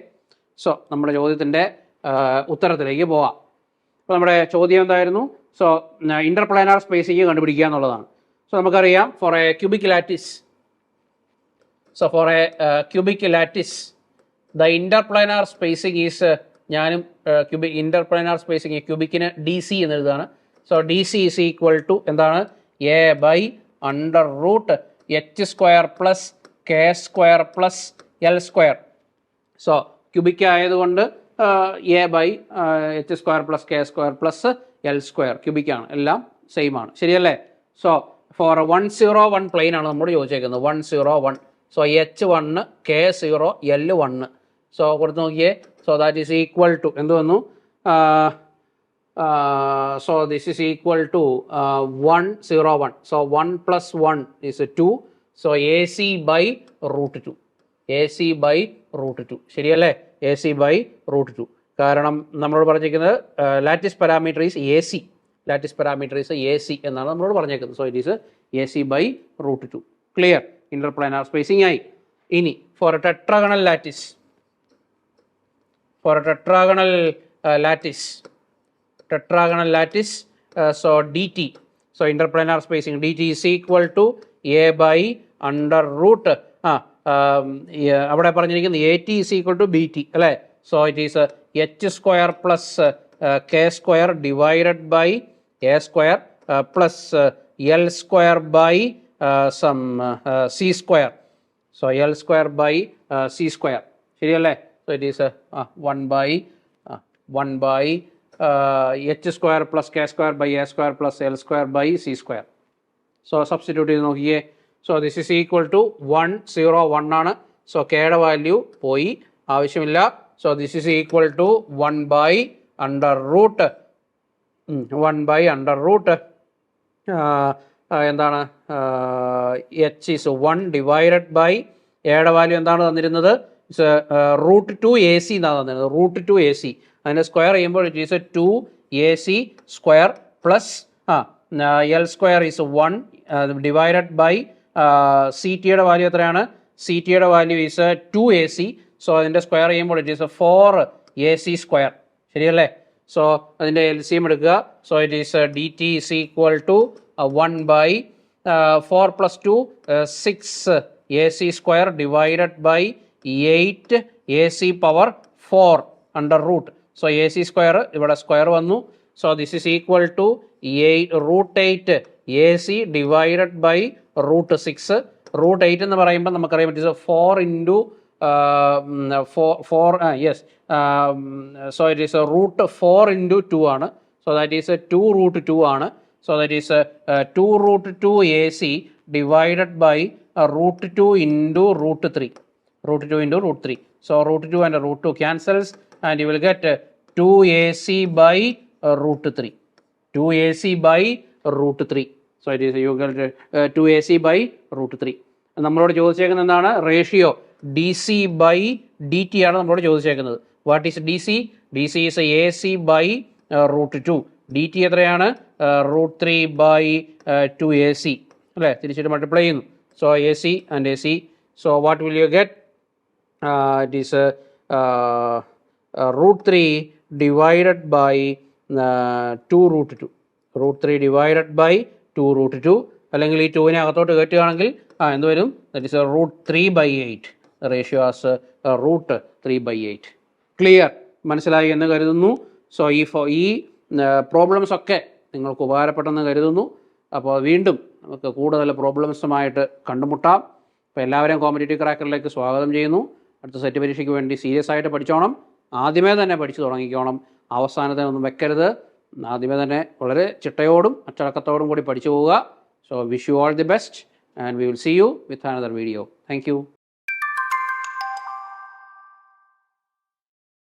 S1: സോ നമ്മുടെ ചോദ്യത്തിൻ്റെ ഉത്തരത്തിലേക്ക് പോവാം. അപ്പോൾ നമ്മുടെ ചോദ്യം എന്തായിരുന്നു? സോ ഇൻ്റർപ്ലാനാർ സ്പേസിങ് കണ്ടുപിടിക്കുക എന്നുള്ളതാണ്. സോ നമുക്കറിയാം, for a cubic lattice, the interplanar spacing is, ഞാനും ഇൻ്റർപ്ലാനാർ സ്പേസിങ് ക്യൂബിക്കിന് DC എന്ന് എഴുതുകയാണ്. So DC is equal to എന്താണ്? A/√H² plus K² plus L². So cubic ആയതുകൊണ്ട് A/H² plus K² plus L², ക്യൂബിക്കാണ്, എല്ലാം സെയിം ആണ്, ശരിയല്ലേ? സോ ഫോർ 101 പ്ലെയിൻ ആണ് നമ്മൾ ചോദിച്ചേക്കുന്നത്. 101. So H1, K0, L1. So കൊടുത്ത് നോക്കിയേ. So that is equal to എന്ത് വന്നു? So this is equal to 101. So 1 + 1 is 2. So AC/√2. AC/√2, ശരിയല്ലേ? AC/√2. കാരണം നമ്മളോട് പറഞ്ഞിരിക്കുന്നത് lattice parameter is AC. Lattice parameter is AC എന്നാണ് നമ്മളോട് പറഞ്ഞേക്കുന്നത്. So it is AC/√2. Clear? Interplanar spacing ആയി. ഇനി for a tetragonal lattice, so DT, so interplanar spacing DT is equal to A/√, അവിടെ പറഞ്ഞിരിക്കുന്നത് AT is equal to BT അല്ലേ? So it is H² plus K² divided by A² plus L² by some C². So L² by C², ശരിയല്ലേ? So it is 1 by H² plus K² by A² plus L² by C². So substitute ചെയ്ത് നോക്കിയേ. So this is equal to 101 ആണ്. So കെയുടെ value പോയി, ആവശ്യമില്ല. So this is equal to 1 by √, എന്താണ്? H is 1 divided by എയുടെ value എന്താണ് തന്നിരുന്നത്? √2 AC എന്നാണ് തന്നിരുന്നത്. √2 AC അതിനെ സ്ക്വയർ ചെയ്യുമ്പോൾ it is 2 AC² plus L² is 1 divided by CTയുടെ വാല്യൂ എത്രയാണ്? CTയുടെ വാല്യൂ ഈസ് 2 AC. സോ അതിൻ്റെ സ്ക്വയർ ചെയ്യുമ്പോൾ ഇറ്റ് ഈസ് 4 AC², ശരിയല്ലേ? സോ അതിൻ്റെ LCM എടുക്കുക. So it is DT is equal to 1 by 4 + 2 6 AC² divided by 8 AC⁴ √. So AC² ഇവിടെ square വന്നു. So this is equal to √8 AC divided by √6. √8 എന്ന് പറയുമ്പോൾ നമുക്കറിയാം it is 4 into 4 yes. So it is √4 into 2 ആണ്. So that is 2√2 ആണ്. So that is 2√2 AC divided by √2 into √3. √2 into √3. So √2 and √2 cancels and you will get 2 AC/√3. 2 AC/√3. So it is you get 2 AC/√3. നമ്മളോട് ചോദിച്ചേക്കുന്നത് എന്താണ്? Ratio DC/DT ആണ് നമ്മളോട് ചോദിച്ചേക്കുന്നത്. What is DC? DC is AC/√2. DT എത്രയാണ്? √3/2 AC അല്ലേ? തിരിച്ചിട്ട് multiply ചെയ്യുന്നു. So AC and AC. So what will you get? It is √3 divided by 2√2. √3 divided by 2√2. അല്ലെങ്കിൽ ഈ 2നെ അകത്തോട്ട് കയറ്റുകയാണെങ്കിൽ എന്ത് വരും? That is √3/8. Ratio as √3/8. Clear? മനസ്സിലായി എന്ന് കരുതുന്നു. സോ ഈ പ്രോബ്ലംസ് ഒക്കെ നിങ്ങൾക്ക് ഉപകാരപ്പെട്ടെന്ന് കരുതുന്നു. അപ്പോൾ വീണ്ടും നമുക്ക് കൂടുതൽ പ്രോബ്ലംസുമായിട്ട് കണ്ടുമുട്ടാം. അപ്പോൾ എല്ലാവരെയും കോമ്പറ്റേറ്റീവ് ക്രാക്കറിലേക്ക് സ്വാഗതം ചെയ്യുന്നു. അടുത്ത സെറ്റ് പരീക്ഷയ്ക്ക് വേണ്ടി സീരിയസ് ആയിട്ട് പഠിച്ചോണം. ആദ്യമേ തന്നെ പഠിച്ചു തുടങ്ങിക്കോണം. അവസാനത്തിനൊന്നും വെക്കരുത്. ആദ്യമേ തന്നെ വളരെ ചിട്ടയോടും അച്ചടക്കത്തോടും കൂടി പഠിച്ചു പോവുക. So wish you all the best and we will see you with another video. Thank U.